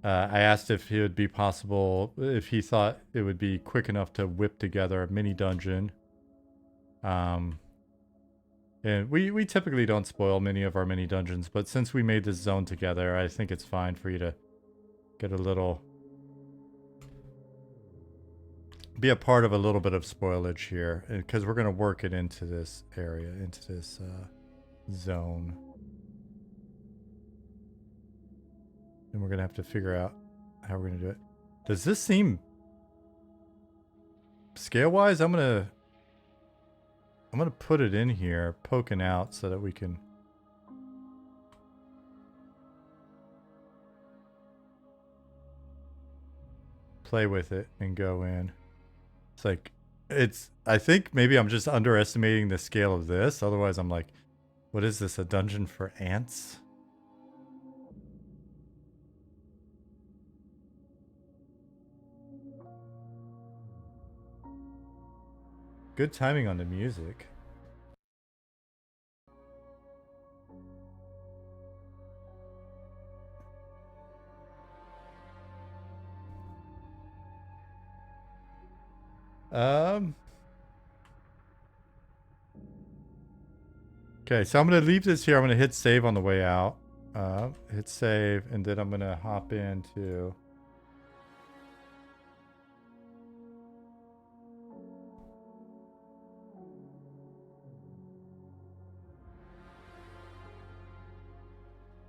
I asked if it would be possible, if he thought it would be quick enough to whip together a mini dungeon. And we typically don't spoil many of our mini dungeons, but since we made this zone together, I think it's fine for you to get a little... be a part of a little bit of spoilage here, because we're going to work it into this area, into this zone. And we're going to have to figure out how we're going to do it. Does this seem... scale-wise, I'm going to put it in here, poking out, so that we can... play with it and go in. It's like... it's... I think maybe I'm just underestimating the scale of this. Otherwise, I'm like, what is this, a dungeon for ants? Good timing on the music. Okay, so I'm going to leave this here. I'm going to hit save on the way out. Hit save, and then I'm going to hop into...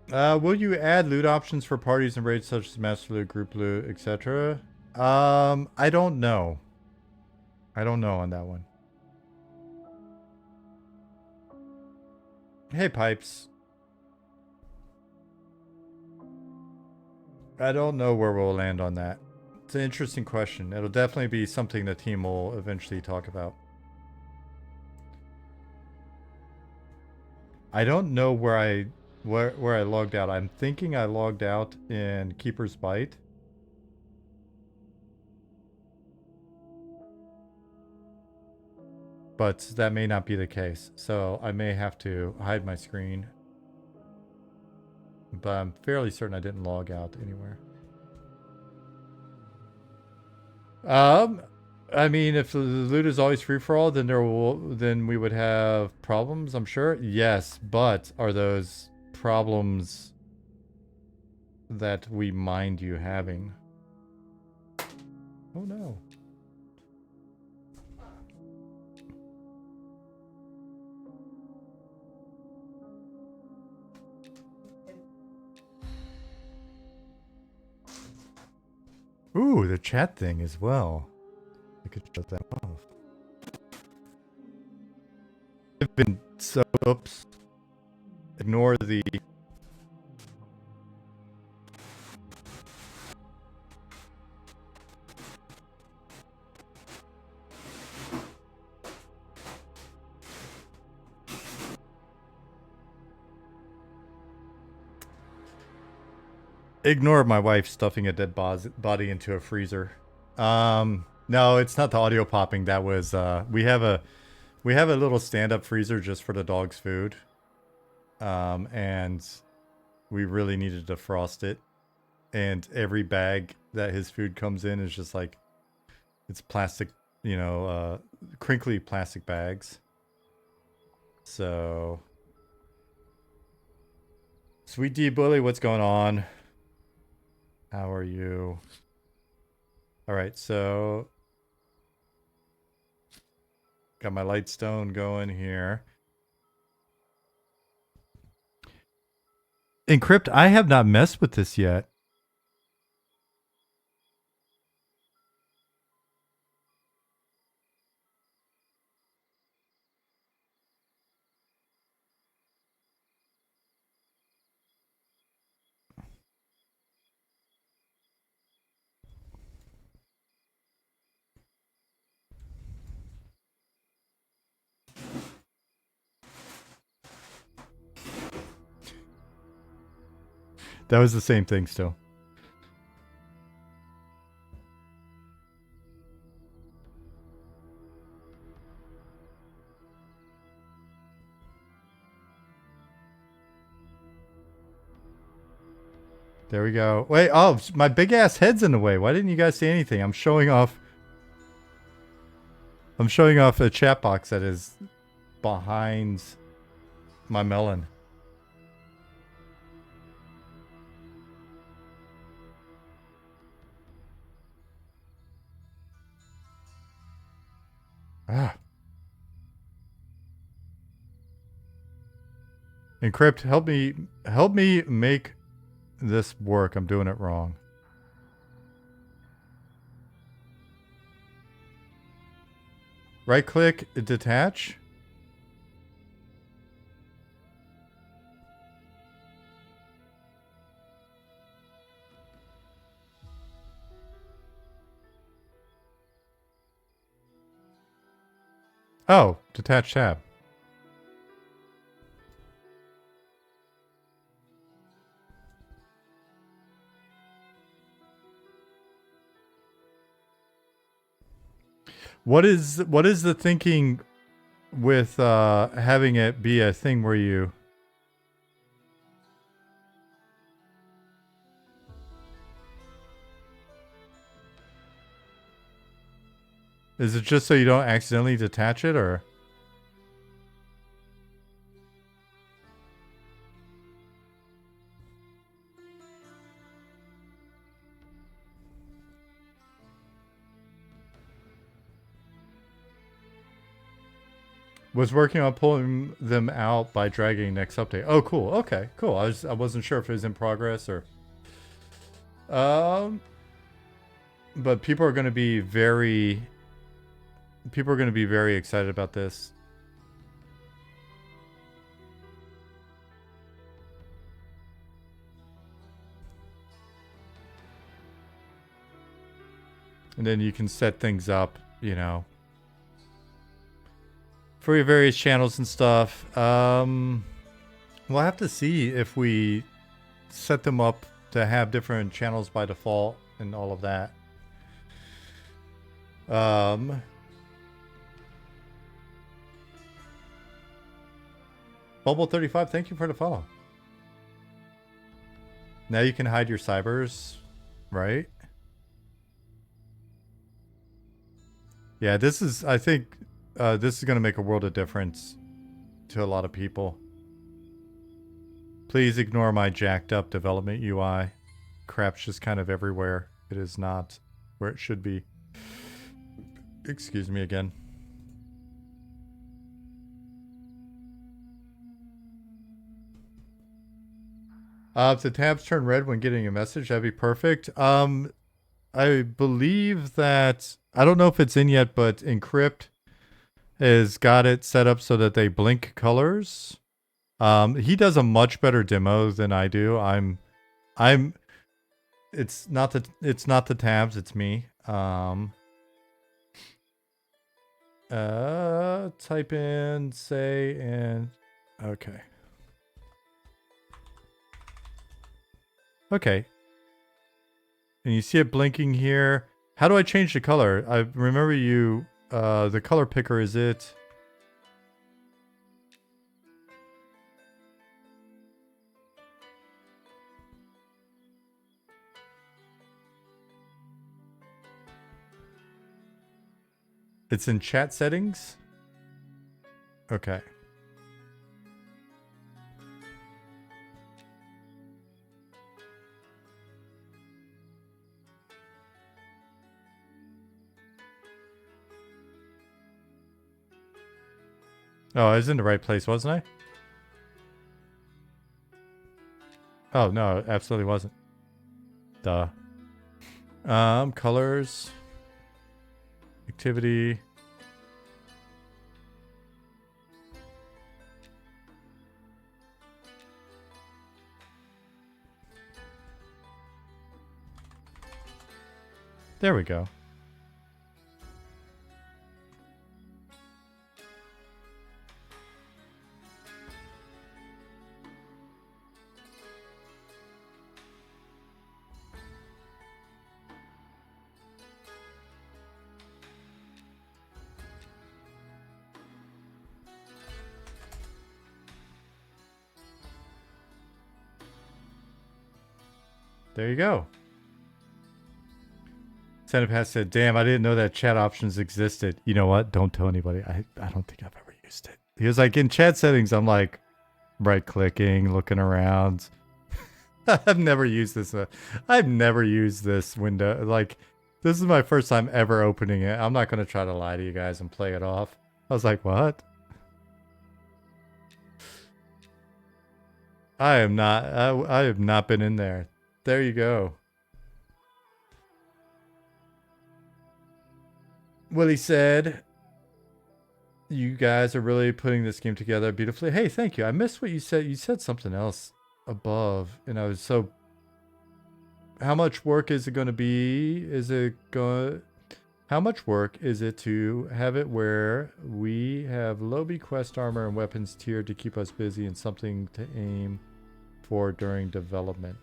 will you add loot options for parties and raids such as master loot, group loot, etc.? I don't know. I don't know on that one. Hey, Pipes. I don't know where we'll land on that. It's an interesting question. It'll definitely be something the team will eventually talk about. I don't know where I logged out. I'm thinking I logged out in Keeper's Bite. But that may not be the case. So I may have to hide my screen. But I'm fairly certain I didn't log out anywhere. I mean, if the loot is always free for all, then we would have problems, I'm sure. Yes, but are those problems that we mind you having? Oh no. Ooh, the chat thing as well. I could shut that off. I've been so... oops. Ignore the... Ignore my wife stuffing a dead body into a freezer. No, it's not the audio popping. That was, we have a little stand-up freezer just for the dog's food. And we really needed to defrost it. And every bag that his food comes in is just like, it's plastic, you know, crinkly plastic bags. So... Sweet D Bully, what's going on? How are you? Alright, so... got my lightstone going here. Encrypt, I have not messed with this yet. That was the same thing still. There we go. Wait, oh, my big ass head's in the way. Why didn't you guys say anything? I'm showing off a chat box that is behind my melon. Ah. Encrypt, help me make this work. I'm doing it wrong. Right click, detach. Oh, detach tab. What is the thinking with having it be a thing where you... Is it just so you don't accidentally detach it, or... Was working on pulling them out by dragging next update. Oh, cool. Okay, cool. I wasn't sure if it was in progress or... But people are going to be very... People are going to be very excited about this. And then you can set things up, you know, for your various channels and stuff. We'll have to see if we set them up to have different channels by default and all of that. Bubble35, thank you for the follow. Now you can hide your cybers, right? Yeah, this is, I think, this is going to make a world of difference to a lot of people. Please ignore my jacked up development UI. Crap's just kind of everywhere. It is not where it should be. Excuse me again. If the tabs turn red when getting a message, that'd be perfect. I believe that, I don't know if it's in yet, but Encrypt has got it set up so that they blink colors. He does a much better demo than I do. It's not the tabs, it's me. Type in, say, and okay. Okay. And you see it blinking here. How do I change the color? I remember you, the color picker, is it? It's in chat settings? Okay. Oh, I was in the right place, wasn't I? Oh, no, it absolutely wasn't. Duh. Colors. Activity. There we go. There you go. Santa Pat said, damn, I didn't know that chat options existed. You know what? Don't tell anybody. I don't think I've ever used it. He was like, in chat settings, I'm like right-clicking, looking around. I've never used this. I've never used this window. Like, this is my first time ever opening it. I'm not going to try to lie to you guys and play it off. I was like, what? I am not. I have not been in there. There you go. Willie said, you guys are really putting this game together beautifully. Hey, thank you. I missed what you said. You said something else above, and I was so... How much work is it going to be? How much work is it to have it where we have lobby quest armor and weapons tiered to keep us busy and something to aim for during development?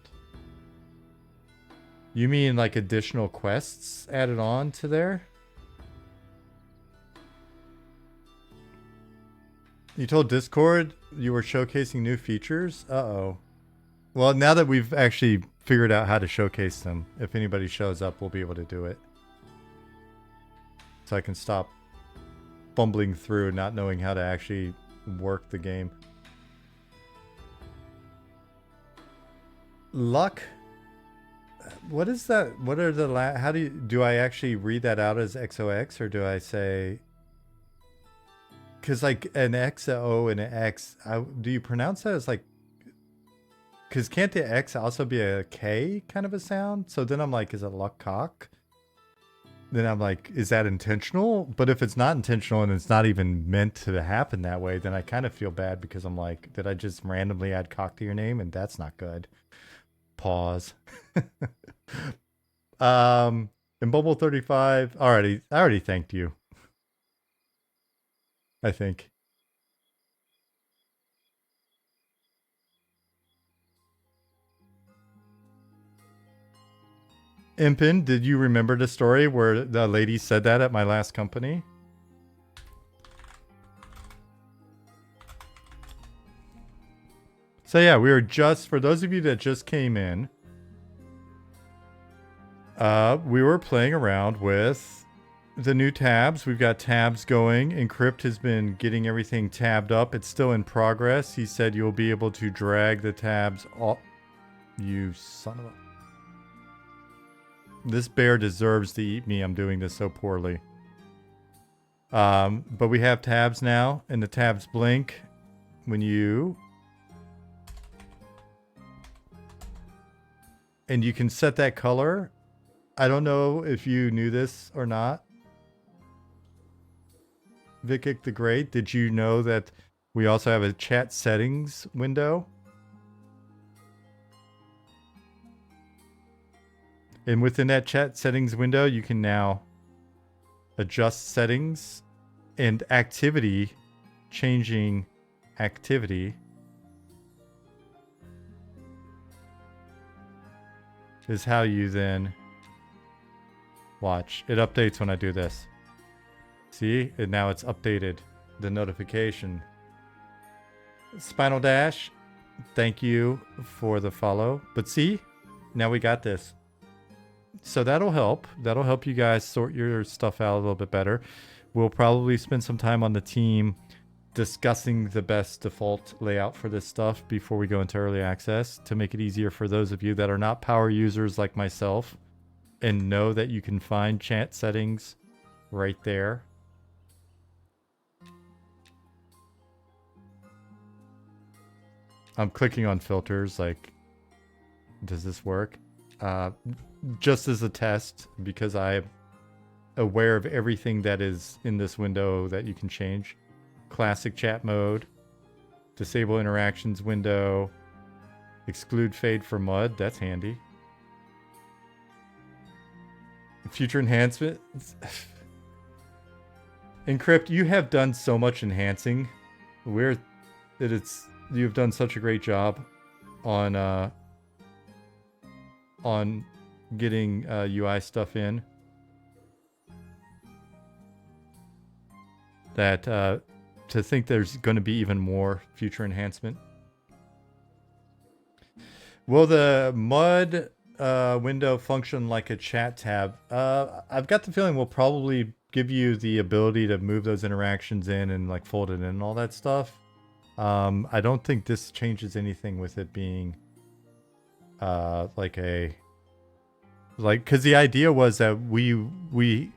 You mean like additional quests added on to there? You told Discord you were showcasing new features? Uh-oh. Well, now that we've actually figured out how to showcase them, if anybody shows up, we'll be able to do it. So I can stop fumbling through not knowing how to actually work the game. Luck? What is that? What are the how do I actually read that out as XOX, or do I say... Because like an XO and an X, do you pronounce that as like... Because can't the X also be a K kind of a sound? So then I'm like, is it luck cock? Then I'm like, is that intentional? But if it's not intentional and it's not even meant to happen that way, then I kind of feel bad because I'm like, did I just randomly add cock to your name? And that's not good. Pause. And Bubble 35, I already thanked you. I think. Impin, did you remember the story where the lady said that at my last company? So yeah, we were just, for those of you that just came in, we were playing around with the new tabs. We've got tabs going. Encrypt has been getting everything tabbed up. It's still in progress. He said you'll be able to drag the tabs off. You son of a... This bear deserves to eat me. I'm doing this so poorly. But we have tabs now, and the tabs blink when you... And you can set that color. I don't know if you knew this or not. Vikic the Great, did you know that we also have a chat settings window? And within that chat settings window, you can now adjust settings and activity, changing activity is how you then watch. It updates when I do this. See? And now it's updated. The notification. Spinal Dash, thank you for the follow. But see? Now we got this. So that'll help. That'll help you guys sort your stuff out a little bit better. We'll probably spend some time on the team discussing the best default layout for this stuff before we go into early access to make it easier for those of you that are not power users like myself and know that you can find chat settings right there. I'm clicking on filters like, does this work? Just as a test, because I'm aware of everything that is in this window that you can change. Classic chat mode, disable interactions window, exclude fade for mud, that's handy. Future enhancement. Encrypt, you have done so much enhancing. You've done such a great job on getting UI stuff in that to think there's going to be even more future enhancement. Will the mud window function like a chat tab? I've got the feeling we'll probably give you the ability to move those interactions in and like fold it in and all that stuff. I don't think this changes anything with it being because the idea was that we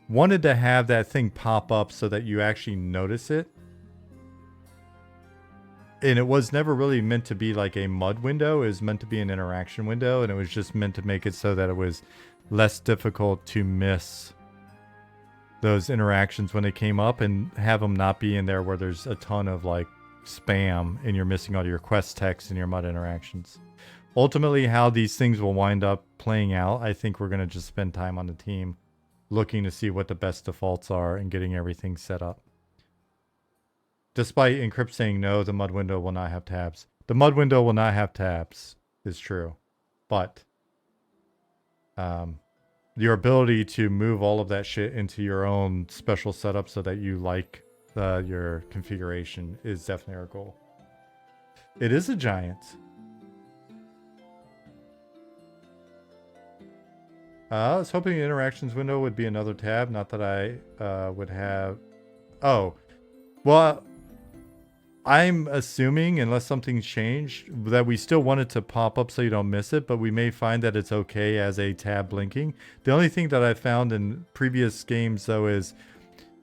wanted to have that thing pop up so that you actually notice it. And it was never really meant to be like a mud window. It was meant to be an interaction window, and it was just meant to make it so that it was less difficult to miss those interactions when they came up and have them not be in there where there's a ton of like spam and you're missing all your quest text and your mud interactions. Ultimately, how these things will wind up playing out, I think we're going to just spend time on the team looking to see what the best defaults are and getting everything set up. Despite Encrypt saying no, the mud window will not have tabs. The mud window will not have tabs is true. But your ability to move all of that shit into your own special setup so that you like your configuration is definitely our goal. It is a giant. I was hoping the interactions window would be another tab. Not that I would have... Oh. Well, I'm assuming, unless something's changed, that we still want it to pop up so you don't miss it, but we may find that it's okay as a tab blinking. The only thing that I found in previous games, though, is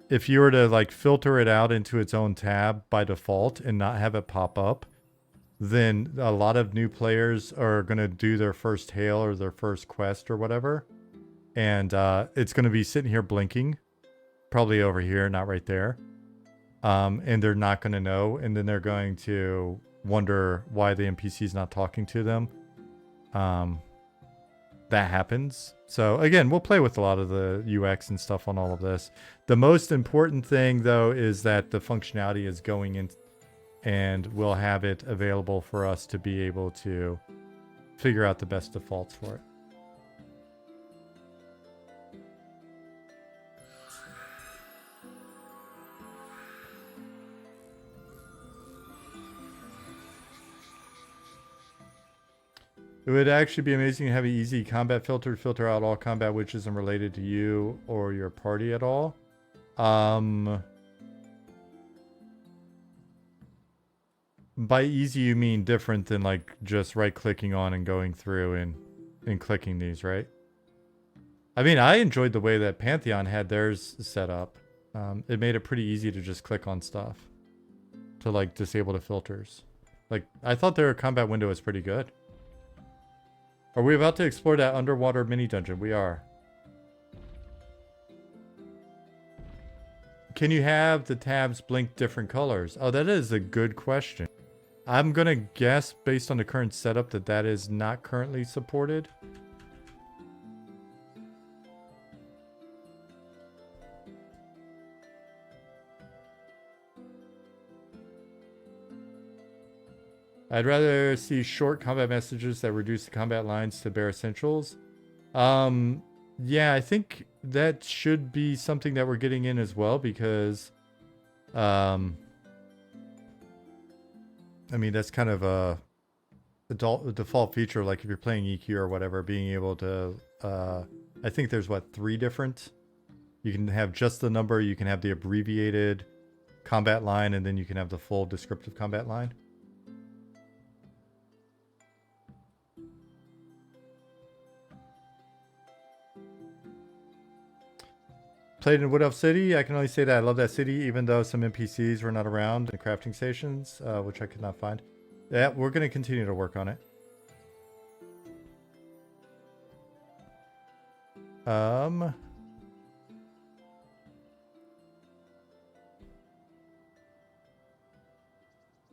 if you were to like filter it out into its own tab by default and not have it pop up, then a lot of new players are going to do their first hail or their first quest or whatever. And it's going to be sitting here blinking, probably over here, not right there. And they're not going to know. And then they're going to wonder why the NPC is not talking to them. That happens. So again, we'll play with a lot of the UX and stuff on all of this. The most important thing, though, is that the functionality is going in and we'll have it available for us to be able to figure out the best defaults for it. It would actually be amazing to have an easy combat filter to filter out all combat which isn't related to you or your party at all. By easy, you mean different than like just right-clicking on and going through and clicking these, right? I mean, I enjoyed the way that Pantheon had theirs set up. It made it pretty easy to just click on stuff to like disable the filters. Like, I thought their combat window was pretty good. Are we about to explore that underwater mini dungeon? We are. Can you have the tabs blink different colors? Oh, that is a good question. I'm going to guess, based on the current setup, that that is not currently supported. I'd rather see short combat messages that reduce the combat lines to bare essentials. Yeah, I think that should be something that we're getting in as well, because I mean, that's kind of a default feature, like if you're playing EQ or whatever, being able to I think there's what, 3 different. You can have just the number, you can have the abbreviated combat line, and then you can have the full descriptive combat line. Played in Wood Elf City. I can only say that I love that city, even though some NPCs were not around in the crafting stations, which I could not find. Yeah, we're going to continue to work on it.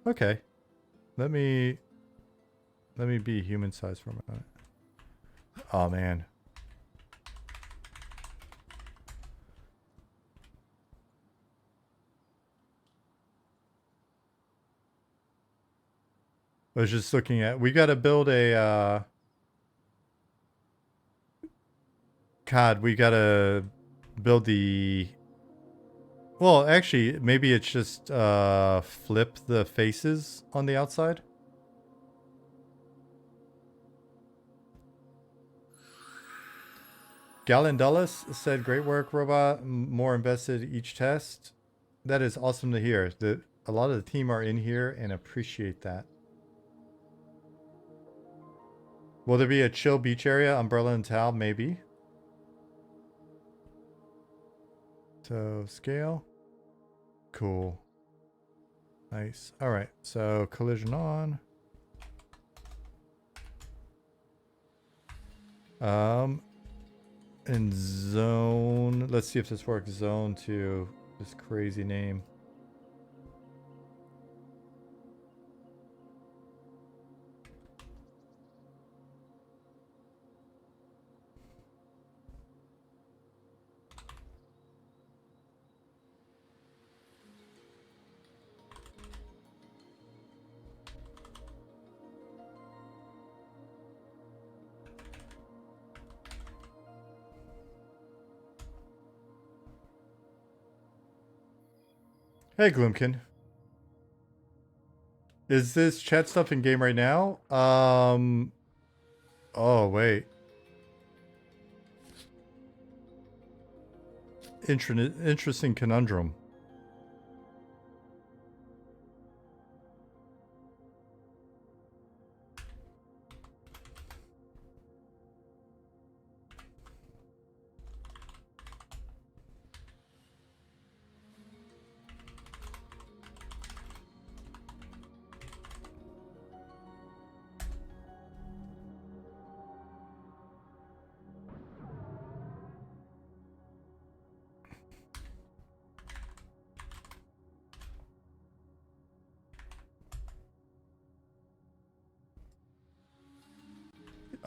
Okay. Let me be human size for a moment. Oh, man. I was just looking at, we got to build a, COD, we got to build the, well, actually, maybe it's just flip the faces on the outside. Galindulus said, "Great work, robot. More invested each test." That is awesome to hear. A lot of the team are in here and appreciate that. Will there be a chill beach area, umbrella and towel? Maybe. So scale. Cool. Nice. All right. So collision on. And zone. Let's see if this works. Zone 2. This crazy name. Hey, Gloomkin. Is this chat stuff in game right now? Oh, wait. Interesting conundrum.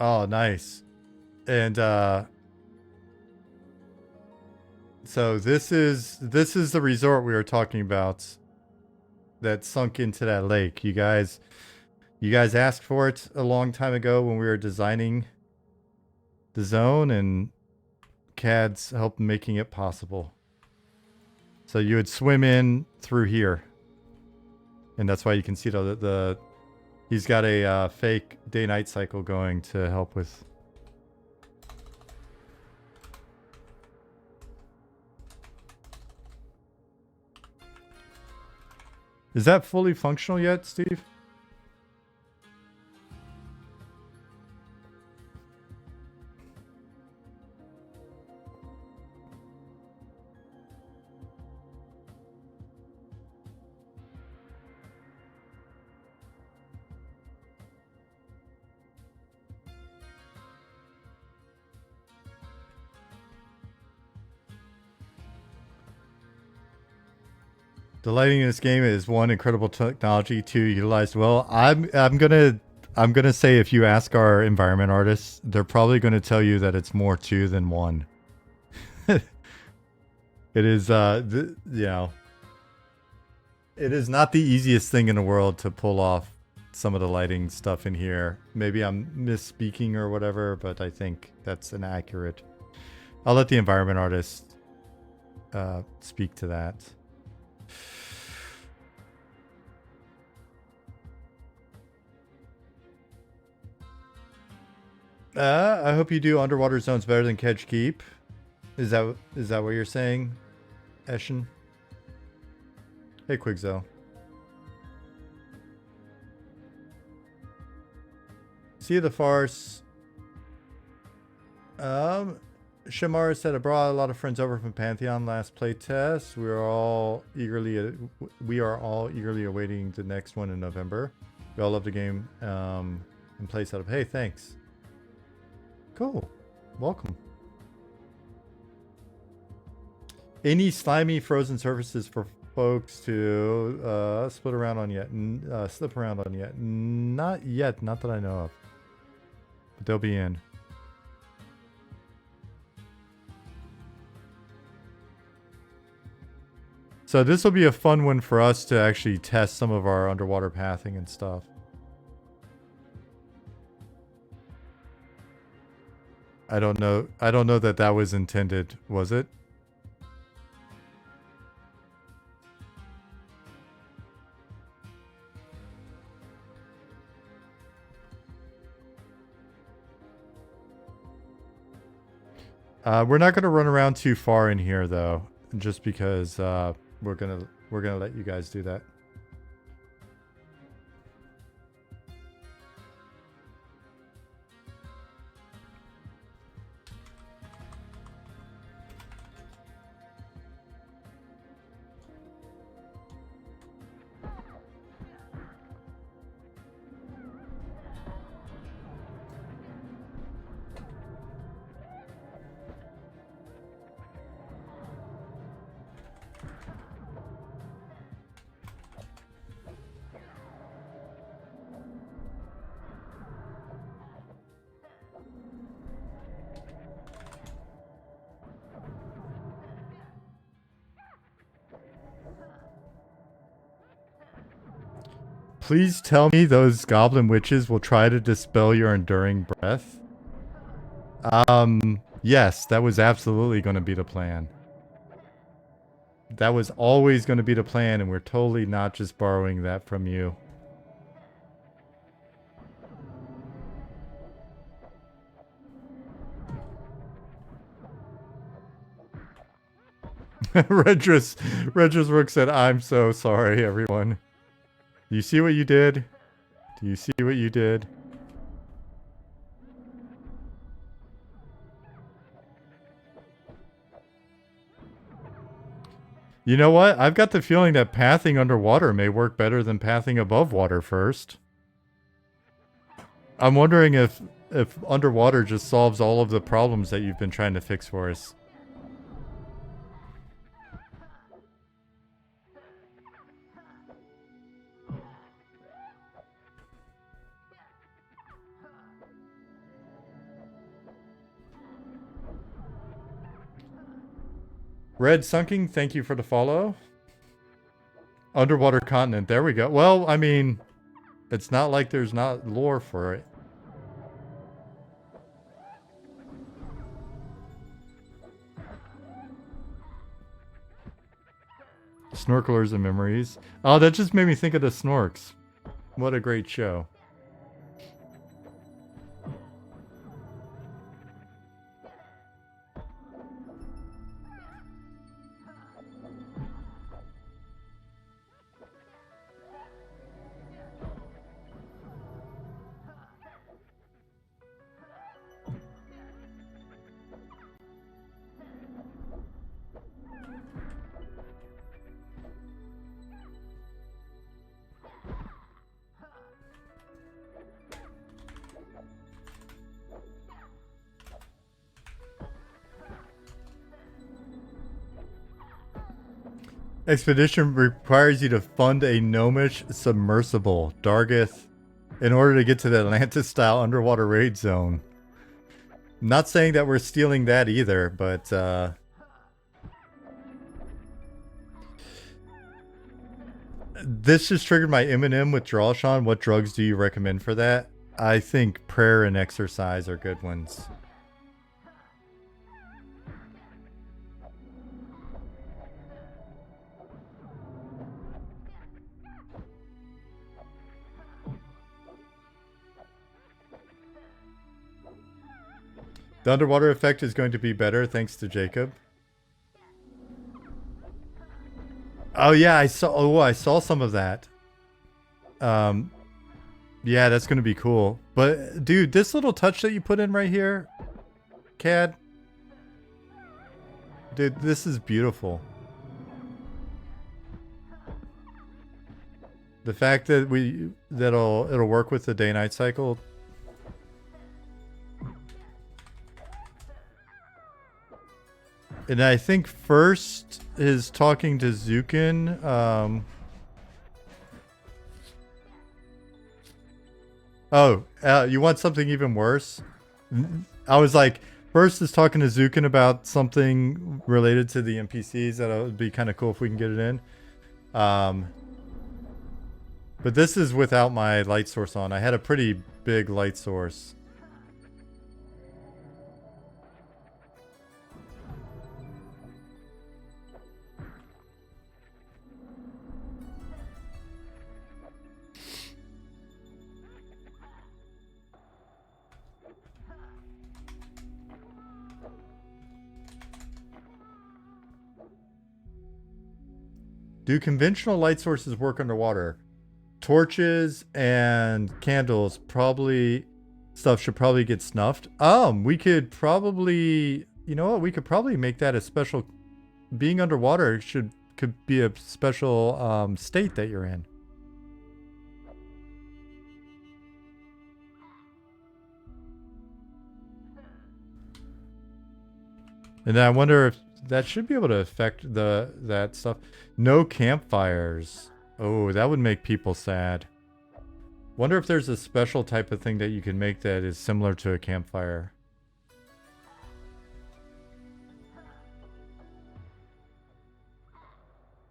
Oh, nice. And so this is the resort we were talking about that sunk into that lake. You guys asked for it a long time ago when we were designing the zone, and CAD's helped making it possible. So you would swim in through here, and that's why you can see the he's got a fake day-night cycle going to help with. Is that fully functional yet, Steve? The lighting in this game is one, incredible technology, two, utilized well. I'm gonna say if you ask our environment artists, they're probably gonna tell you that it's more two than one. It is it is not the easiest thing in the world to pull off some of the lighting stuff in here. Maybe I'm misspeaking or whatever, but I think that's an accurate. I'll let the environment artist speak to that. I hope you do underwater zones better than Kedge Keep. Is that what you're saying, Eshin? Hey, Quigzo. See the farce. Shamar said, I brought a lot of friends over from Pantheon last playtest. We are all eagerly awaiting the next one in November. We all love the game and play setup. Hey, thanks. Cool. Welcome. Any slimy frozen surfaces for folks to slip around on yet? Not yet. Not that I know of. But they'll be in. So this will be a fun one for us to actually test some of our underwater pathing and stuff. I don't know that was intended, was it? We're not gonna run around too far in here though, just because we're gonna let you guys do that. Please tell me those goblin witches will try to dispel your enduring breath. Yes, that was absolutely going to be the plan. That was always going to be the plan, and we're totally not just borrowing that from you. Redress Rook said, "I'm so sorry, everyone." Do you see what you did? Do you see what you did? You know what? I've got the feeling that pathing underwater may work better than pathing above water first. I'm wondering if underwater just solves all of the problems that you've been trying to fix for us. Red Sunking, thank you for the follow. Underwater continent, there we go. Well, I mean, it's not like there's not lore for it. Snorkelers and Memories. Oh, that just made me think of the Snorks. What a great show. Expedition requires you to fund a gnomish submersible, Dargith, in order to get to the Atlantis-style underwater raid zone. Not saying that we're stealing that either, but this just triggered my M&M withdrawal, Sean. What drugs do you recommend for that? I think prayer and exercise are good ones. The underwater effect is going to be better thanks to Jacob. Oh yeah, I saw some of that. Yeah, that's going to be cool. But dude, this little touch that you put in right here, Cad. Dude, this is beautiful. The fact that it'll work with the day-night cycle. And I think first is talking to Zukin. You want something even worse? I was like, first is talking to Zukin about something related to the NPCs that would be kind of cool if we can get it in. But this is without my light source on. I had a pretty big light source. Do conventional light sources work underwater? Torches and candles probably should probably get snuffed. We could probably, you know what? We could probably make that a special. Being underwater could be a special state that you're in. And I wonder if that should be able to affect that stuff. No campfires. Oh, that would make people sad. Wonder if there's a special type of thing that you can make that is similar to a campfire.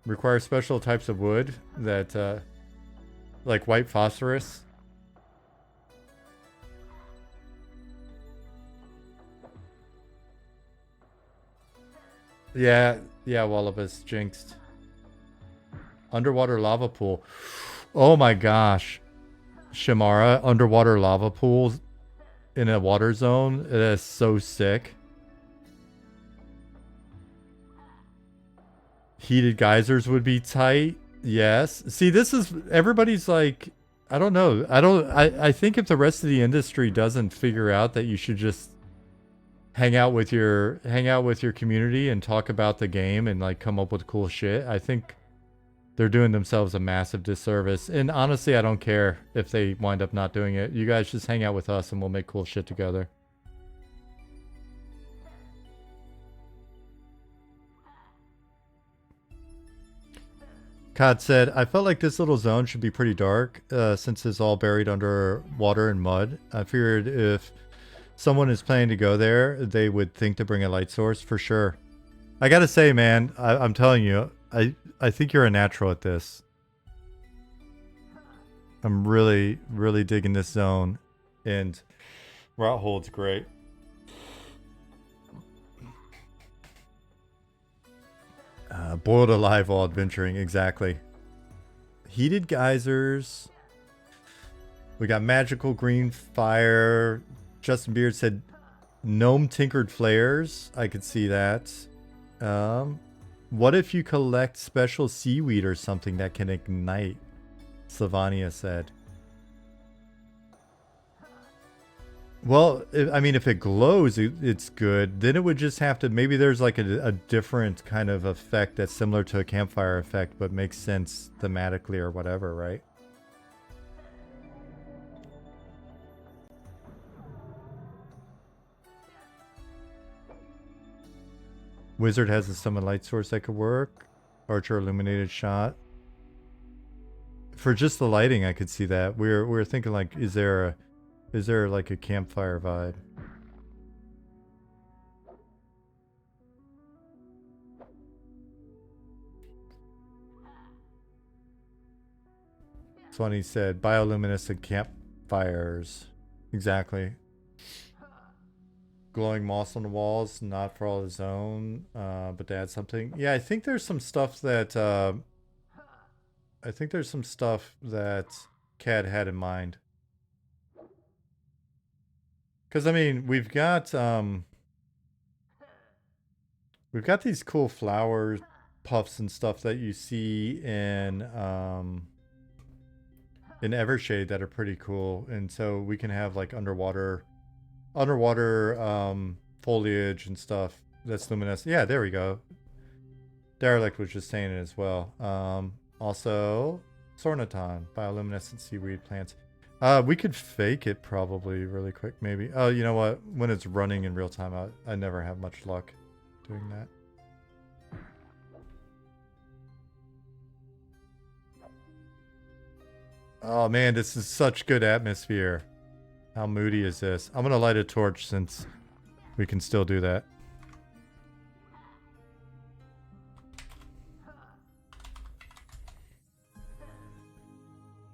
Require special types of wood that, like white phosphorus. Yeah, Wallabies jinxed. Underwater lava pool. Oh my gosh. Shamara, underwater lava pools in a water zone. It is so sick. Heated geysers would be tight. Yes. See, this is everybody's like, I don't know. I think if the rest of the industry doesn't figure out that you should just hang out with your community and talk about the game and like come up with cool shit, I think they're doing themselves a massive disservice. And honestly, I don't care if they wind up not doing it. You guys just hang out with us and we'll make cool shit together. Cod said, I felt like this little zone should be pretty dark since it's all buried under water and mud. I figured if someone is planning to go there, they would think to bring a light source for sure. I gotta say, man, I'm telling you, I think you're a natural at this. I'm really, really digging this zone, and Route Hold's great. Boiled alive while adventuring, exactly. Heated geysers. We got magical green fire. Justin Beard said gnome tinkered flares. I could see that. What if you collect special seaweed or something that can ignite? Sylvania said. Well, I mean, if it glows, it's good. Then it would just have to, maybe there's like a different kind of effect that's similar to a campfire effect, but makes sense thematically or whatever, right? Wizard has a summon light source that could work. Archer illuminated shot. For just the lighting, I could see that. We were thinking like, is there like a campfire vibe? Swanee said bioluminescent campfires. Exactly. Glowing moss on the walls, not for all his own, but to add something. Yeah, I think there's some stuff that Cad had in mind. Because I mean, we've got these cool flower puffs and stuff that you see in Evershade that are pretty cool, and so we can have like underwater foliage and stuff that's luminescent. Yeah, there we go. Derelict was just saying it as well. Also, Sornaton, bioluminescent seaweed plants. We could fake it probably really quick, maybe. Oh, you know what? When it's running in real time, I never have much luck doing that. Oh man, this is such good atmosphere. How moody is this? I'm gonna light a torch since we can still do that.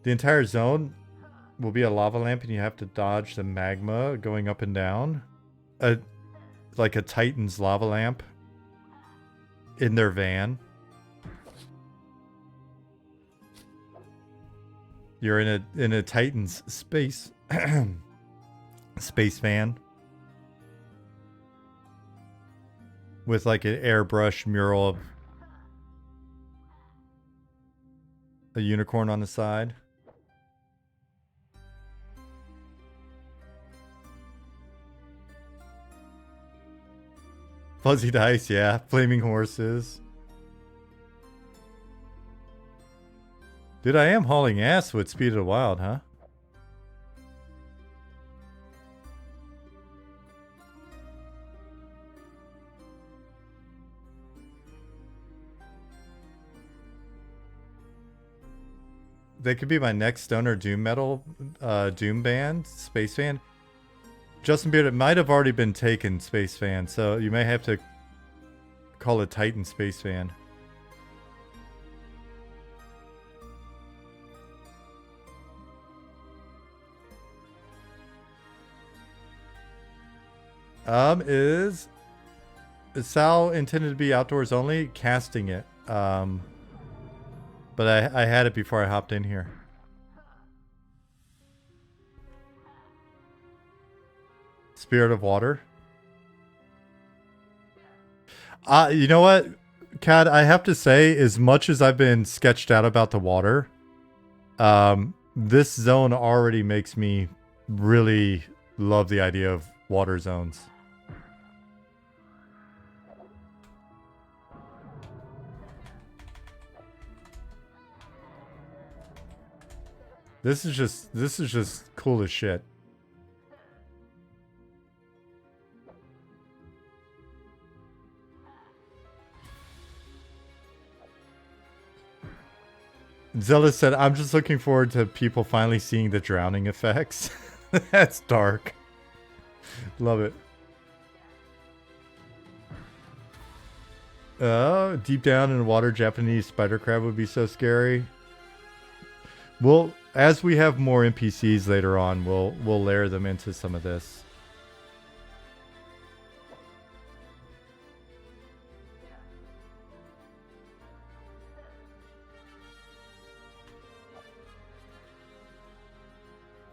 The entire zone will be a lava lamp and you have to dodge the magma going up and down. Like a Titan's lava lamp in their van. You're in a Titan's space van with like an airbrush mural of A unicorn on the side. Fuzzy dice, yeah. Flaming horses. Dude, I am hauling ass with Speed of the Wild, huh? They could be my next stoner doom metal, doom band, Space Fan. Justin Beard, it might have already been taken, Space Fan, so you may have to call it Titan Space Fan. Is Sal intended to be outdoors only? Casting it. But I had it before I hopped in here. Spirit of Water. You know what, Cad? I have to say, as much as I've been sketched out about the water, this zone already makes me really love the idea of water zones. This is just cool as shit. Zilla said, I'm just looking forward to people finally seeing the drowning effects. That's dark. Love it. Deep down in the water, Japanese spider crab would be so scary. Well, as we have more NPCs later on, we'll layer them into some of this.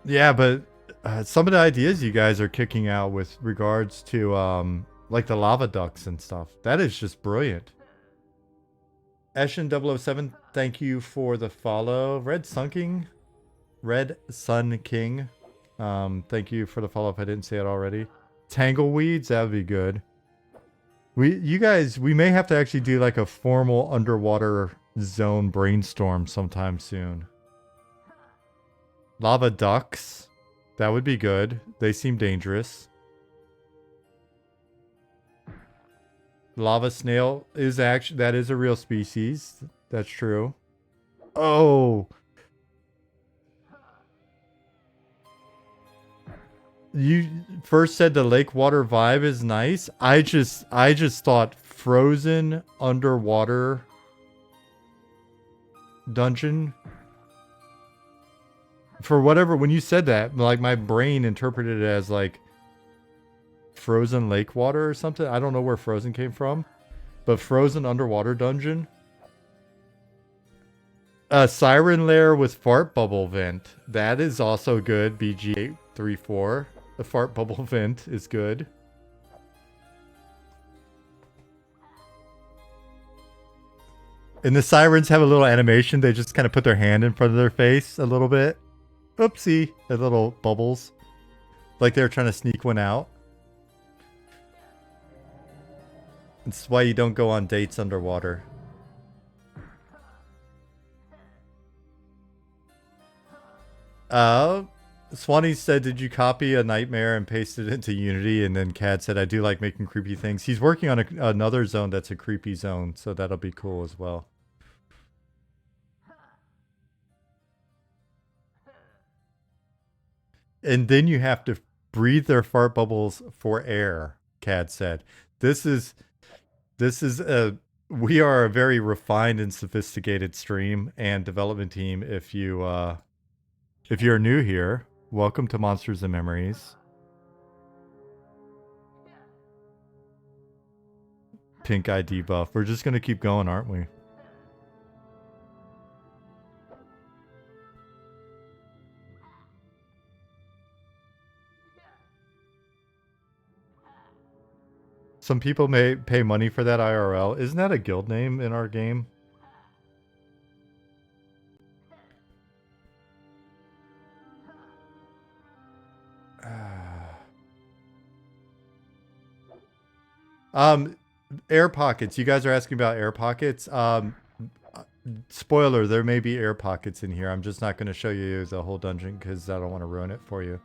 Yeah, but some of the ideas you guys are kicking out with regards to like the lava ducks and stuff, that is just brilliant. Eshin007, thank you for the follow. Red Sun King, thank you for the follow if I didn't say it already. Tangleweeds, that would be good. You guys, we may have to actually do like a formal underwater zone brainstorm sometime soon. Lava ducks, that would be good. They seem dangerous. Lava snail is actually, that is a real species. That's true. Oh. You first said the lake water vibe is nice. I just thought frozen underwater dungeon. For whatever, when you said that, like my brain interpreted it as like frozen lake water or something. I don't know where frozen came from, but frozen underwater dungeon. Siren lair with fart bubble vent. That is also good. BG834. The fart bubble vent is good. And the sirens have a little animation. They just kind of put their hand in front of their face a little bit. Oopsie. The little bubbles. Like they're trying to sneak one out. That's why you don't go on dates underwater. Swanee said, did you copy a nightmare and paste it into Unity? And then Cad said, I do like making creepy things. He's working on another zone that's a creepy zone, so that'll be cool as well. And then you have to breathe their fart bubbles for air, Cad said. We are a very refined and sophisticated stream and development team. If you're new here, welcome to Monsters and Memories. Pink eye debuff. We're just gonna keep going, aren't we? Some people may pay money for that IRL. Isn't that a guild name in our game? Air pockets. You guys are asking about air pockets. Spoiler, there may be air pockets in here. I'm just not going to show you the whole dungeon because I don't want to ruin it for you.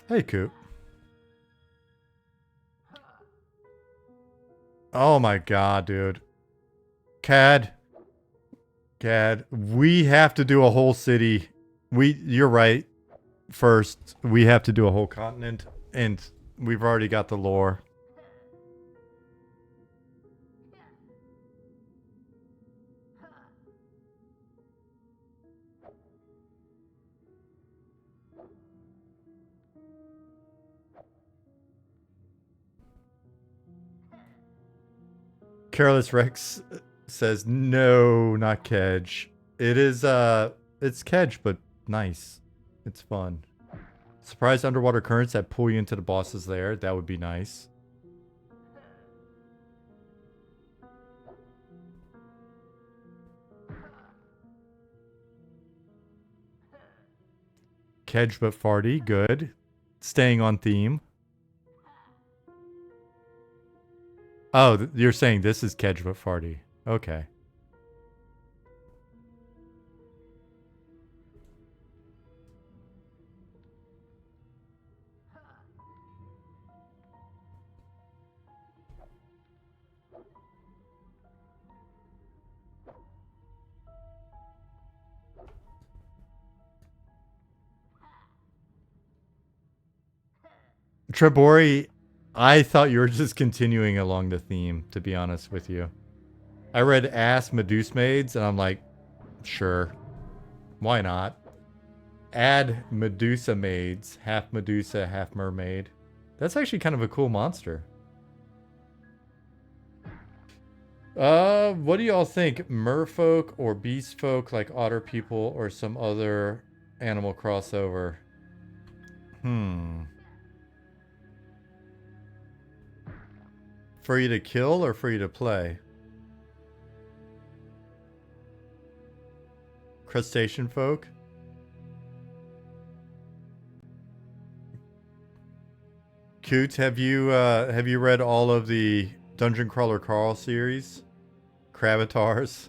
Hey, Coop. Oh my god, dude. Cad, we have to do a whole city. You're right. First, we have to do a whole continent, and we've already got the lore. Careless Rex says, no, not Kedge. It is, it's Kedge, but nice. It's fun. Surprise underwater currents that pull you into the bosses there. That would be nice. Kedge but farty. Good. Staying on theme. Oh, you're saying this is Kedge but farty. Okay. Trebori, I thought you were just continuing along the theme, to be honest with you. I read Ass Medusa Maids, and I'm like, sure. Why not? Add Medusa Maids. Half Medusa, half mermaid. That's actually kind of a cool monster. What do y'all think? Merfolk or beastfolk like otter people or some other animal crossover? Free to kill or free to play? Crustacean folk? Coot, have you read all of the Dungeon Crawler Carl series? Cravatars?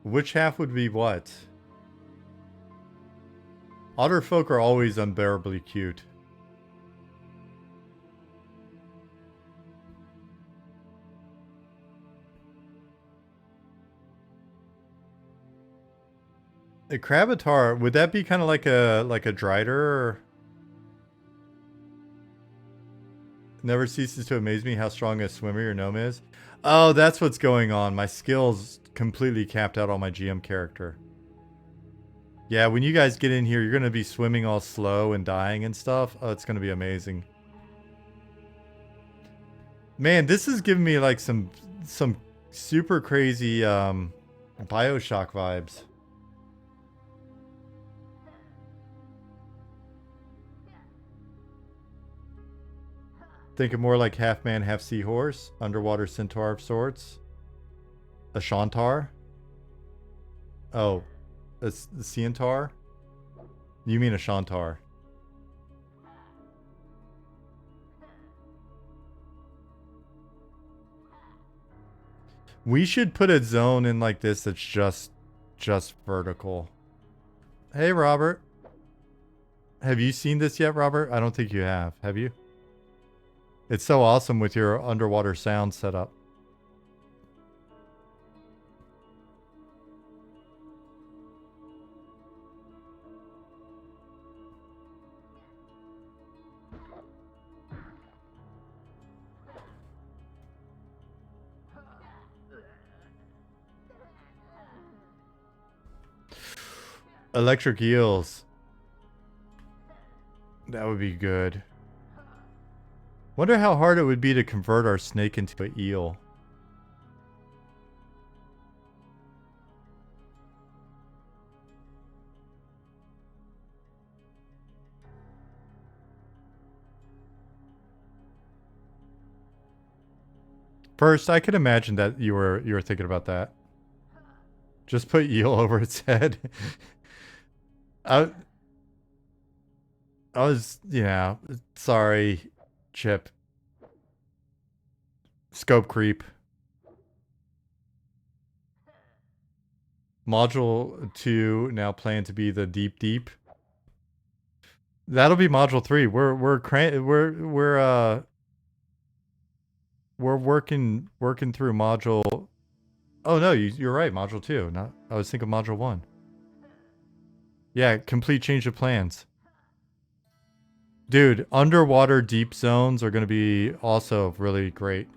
Which half would be what? Otter folk are always unbearably cute. A Crabatar, would that be kind of like a Drider? Or... Never ceases to amaze me how strong a swimmer your gnome is. Oh, that's what's going on. My skills completely capped out on my GM character. Yeah, when you guys get in here, you're going to be swimming all slow and dying and stuff. Oh, it's going to be amazing. Man, this is giving me like some super crazy BioShock vibes. Thinking more like half man, half seahorse. Underwater centaur of sorts. A Shantar? Oh, a Centaur? You mean a Shantar? We should put a zone in like this that's just vertical. Hey, Robert. Have you seen this yet, Robert? I don't think you have. Have you? It's so awesome with your underwater sound setup. Electric eels. That would be good. Wonder how hard it would be to convert our snake into an eel. First, I could imagine that you were thinking about that. Just put eel over its head. I was, yeah, sorry, Chip. Scope creep. Module 2 now planned to be the deep deep. That'll be module 3. We're working through module. Oh no, you're right. Module 2. Not I was thinking module 1. Yeah, complete change of plans. Dude, underwater deep zones are going to be also really great.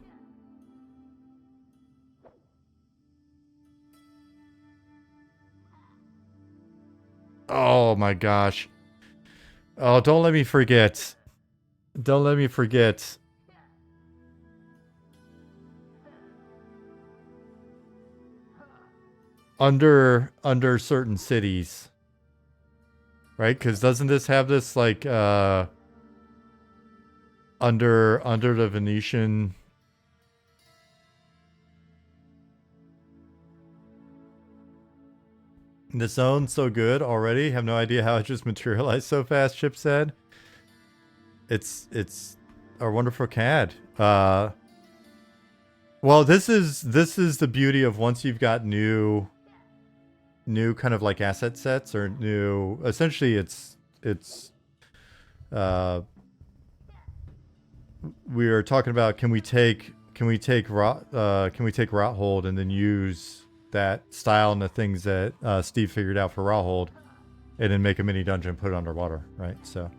Oh my gosh. Oh, don't let me forget. Don't let me forget. Under certain cities. Right? Cuz doesn't this have this like under the Venetian. The zone's so good already. Have no idea how it just materialized so fast, Chip said. It's our wonderful CAD. Well, this is the beauty of once you've got new kind of like asset sets or new, essentially it's we are talking about can we take route hold and then use that style and the things that Steve figured out for route hold and then make a mini dungeon and put it underwater, right? So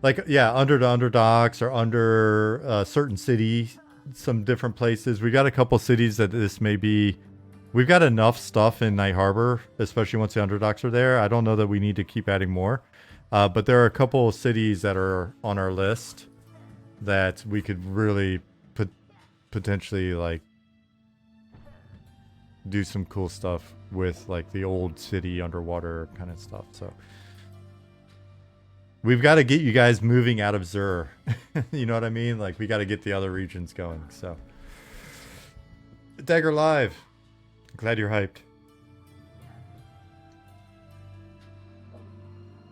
like, yeah, under the underdocks or under certain cities, some different places. We got a couple cities that this may be. We've got enough stuff in Night Harbor, especially once the underdocks are there. I don't know that we need to keep adding more. But there are a couple of cities that are on our list that we could really potentially like do some cool stuff with, like the old city underwater kind of stuff. So we've got to get you guys moving out of Zur. You know what I mean? Like we got to get the other regions going. So Dagger Live. Glad you're hyped.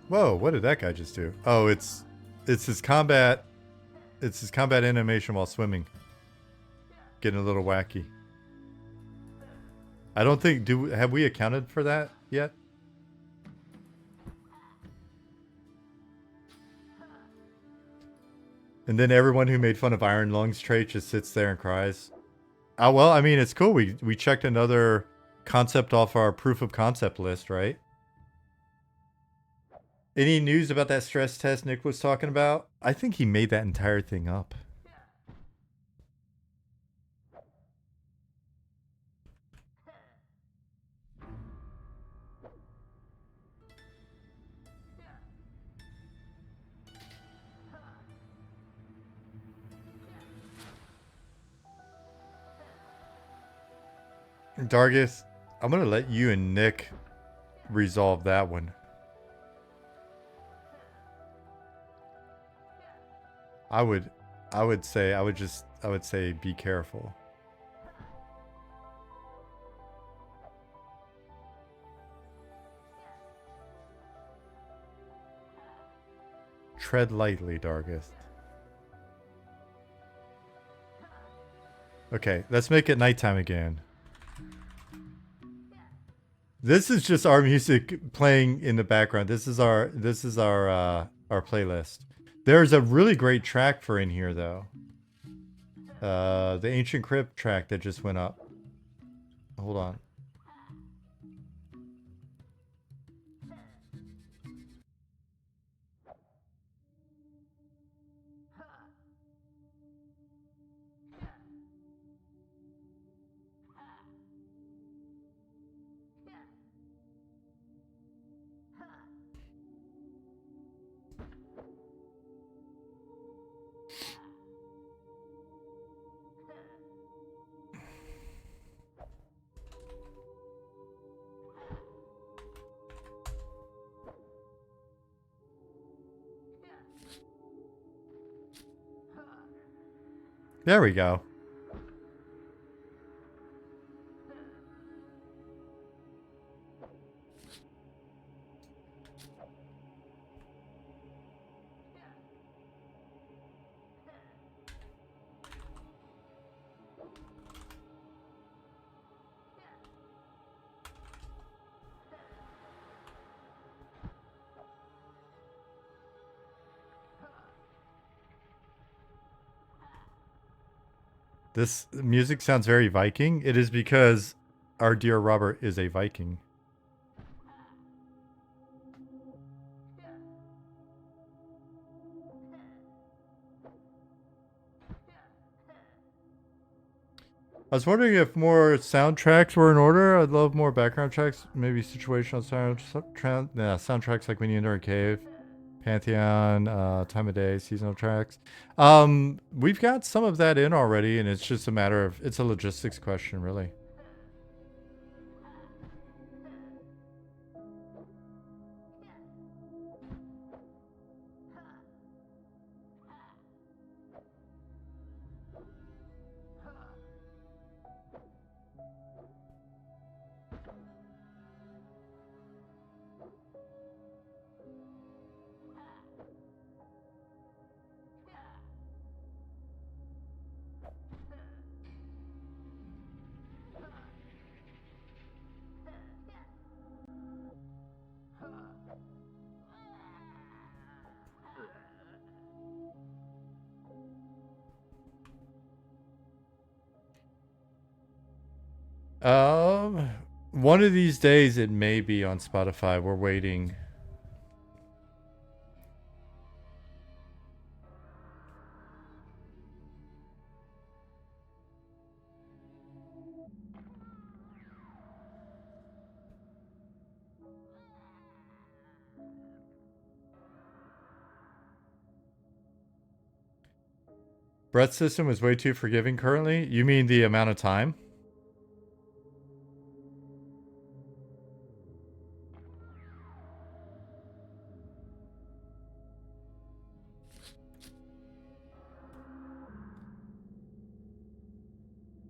Whoa, what did that guy just do? Oh, it's his combat. It's his combat animation while swimming. Getting a little wacky. I don't think have we accounted for that yet? And then everyone who made fun of Iron Lungs trait just sits there and cries. Oh, well, I mean, it's cool. We checked another concept off our proof of concept list, right? Any news about that stress test Nick was talking about? I think he made that entire thing up. Dargis, I'm going to let you and Nick resolve that one. I would say be careful. Tread lightly, Dargith. Okay, let's make it nighttime again. This is just our music playing in the background. This is our playlist. There's a really great track for in here though. The Ancient Crypt track that just went up. Hold on. There we go. This music sounds very Viking. It is because our dear Robert is a Viking. I was wondering if more soundtracks were in order. I'd love more background tracks, maybe situational soundtracks like when you enter a cave, Pantheon, time of day, seasonal tracks. We've got some of that in already, and it's just a matter of, it's a logistics question, really. One of these days it may be on Spotify. We're waiting. Brett's system is way too forgiving currently. You mean the amount of time?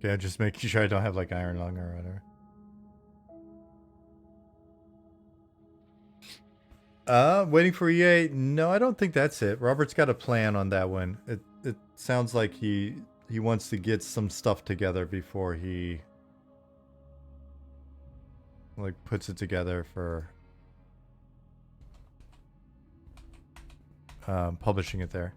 Yeah, just making sure I don't have like iron lung or whatever. Waiting for EA. No, I don't think that's it. Robert's got a plan on that one. It sounds like he wants to get some stuff together before he like puts it together for publishing it there.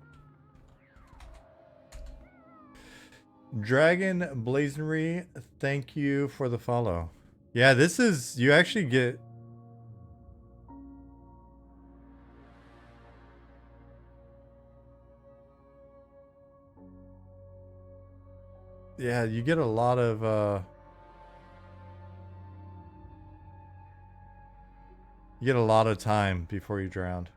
Dragon Blazonry, thank you for the follow. Yeah, this is, you actually get... Yeah, you get a lot of, you get a lot of time before you drown.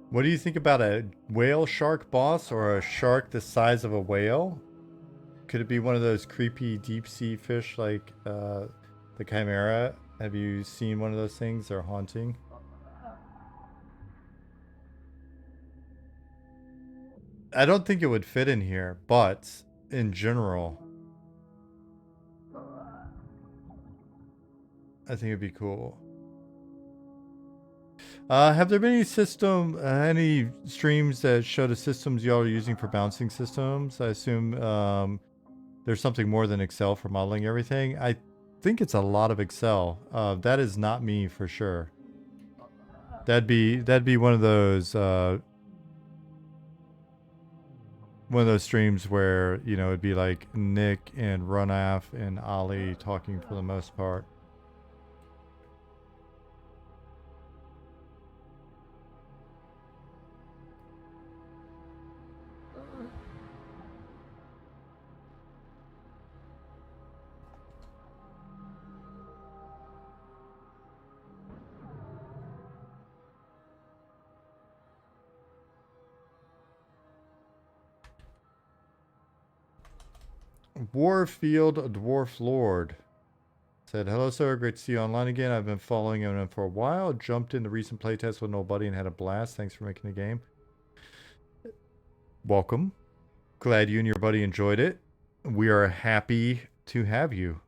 What do you think about a whale shark boss or a shark the size of a whale? Could it be one of those creepy deep sea fish like the Chimera? Have you seen one of those things? They're haunting. I don't think it would fit in here, but in general, I think it'd be cool. Have there been any streams that show the systems y'all are using for bouncing systems? I assume there's something more than Excel for modeling everything. I think it's a lot of Excel. That is not me for sure. That'd be one of those streams where, you know, it'd be like Nick and Runaf and Ali talking for the most part. Warfield Dwarf Lord said, hello, sir. Great to see you online again. I've been following him for a while. Jumped in the recent playtest with nobody and had a blast. Thanks for making the game. Welcome. Glad you and your buddy enjoyed it. We are happy to have you.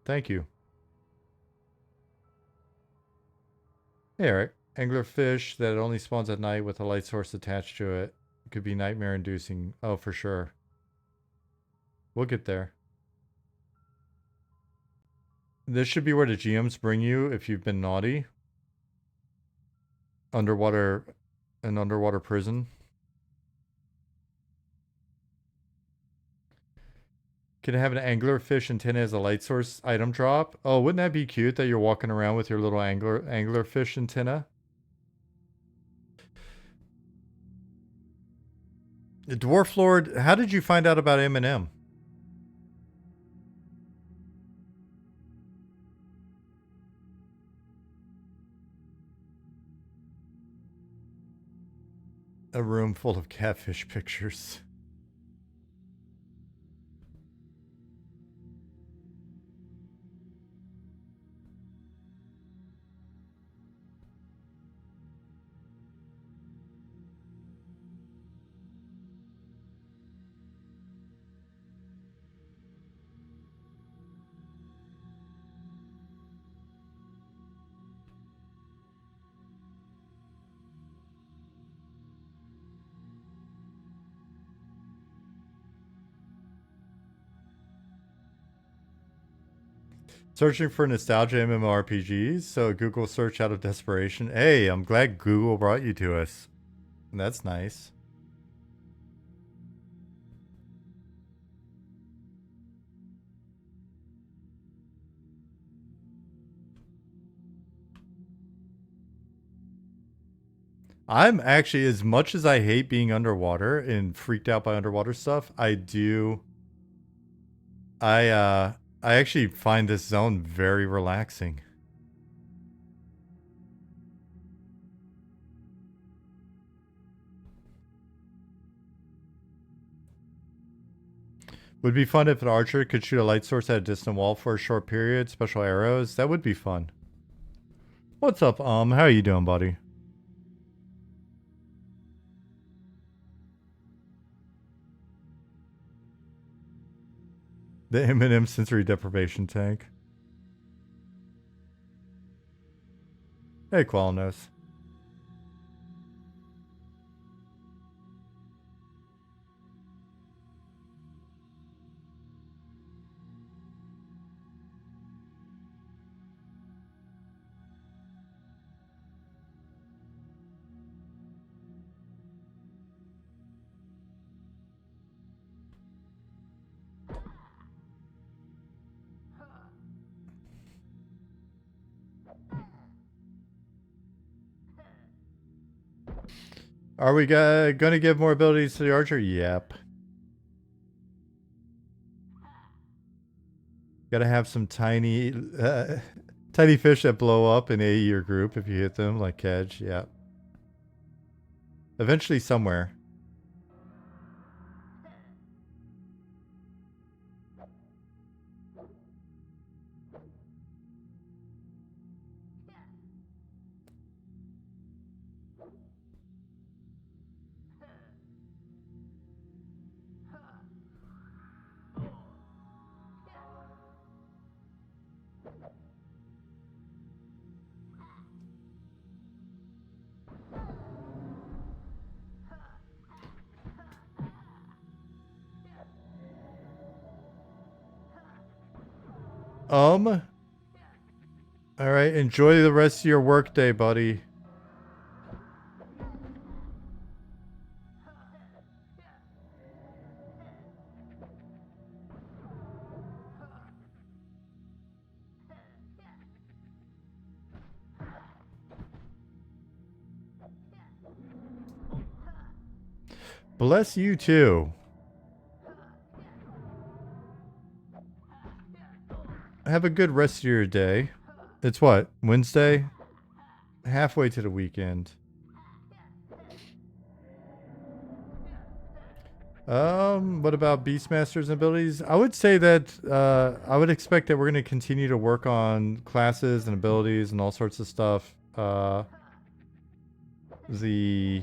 Thank you. Hey, Eric. Anglerfish that only spawns at night with a light source attached to it. Could be nightmare inducing. Oh, for sure. We'll get there. This should be where the GMs bring you if you've been naughty. An underwater prison. Can I have an anglerfish antenna as a light source item drop? Oh, wouldn't that be cute that you're walking around with your little anglerfish antenna? Dwarf Lord, how did you find out about M&M? A room full of catfish pictures. Searching for nostalgia MMORPGs, so Google search out of desperation. Hey, I'm glad Google brought you to us. That's nice. I'm actually, as much as I hate being underwater and freaked out by underwater stuff, I actually find this zone very relaxing. Would be fun if an archer could shoot a light source at a distant wall for a short period. Special arrows. That would be fun. What's up, how are you doing, buddy? The M&M sensory deprivation tank. Hey, Qualinos. Are we gonna give more abilities to the archer? Yep. Gotta have some tiny fish that blow up in your group if you hit them, like Kedge. Yeah. Eventually somewhere. Alright, enjoy the rest of your workday, buddy. Bless you too. Have a good rest of your day. It's what? Wednesday? Halfway to the weekend. What about Beastmaster's abilities? I would say that I would expect that we're going to continue to work on classes and abilities and all sorts of stuff. The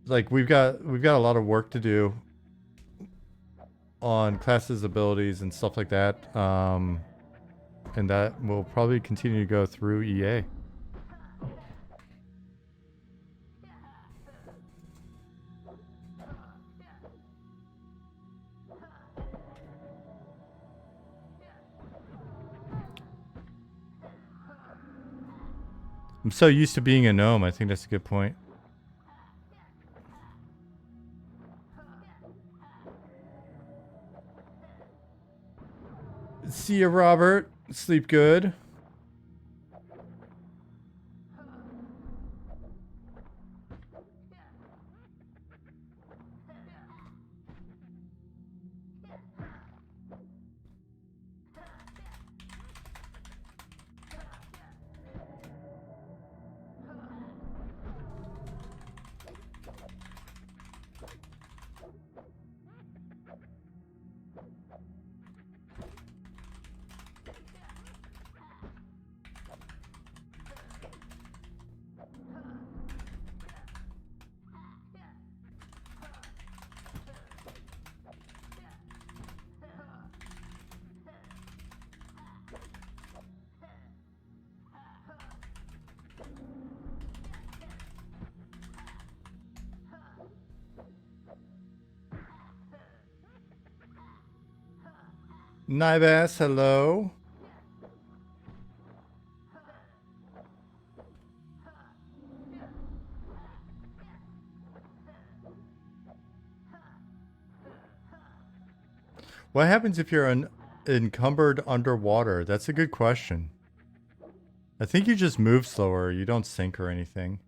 like we've got a lot of work to do on classes, abilities, and stuff like that. And that will probably continue to go through EA. I'm so used to being a gnome. I think that's a good point. See ya, Robert. Sleep good. Nibas, hello. What happens if you're encumbered underwater? That's a good question. I think you just move slower. You don't sink or anything.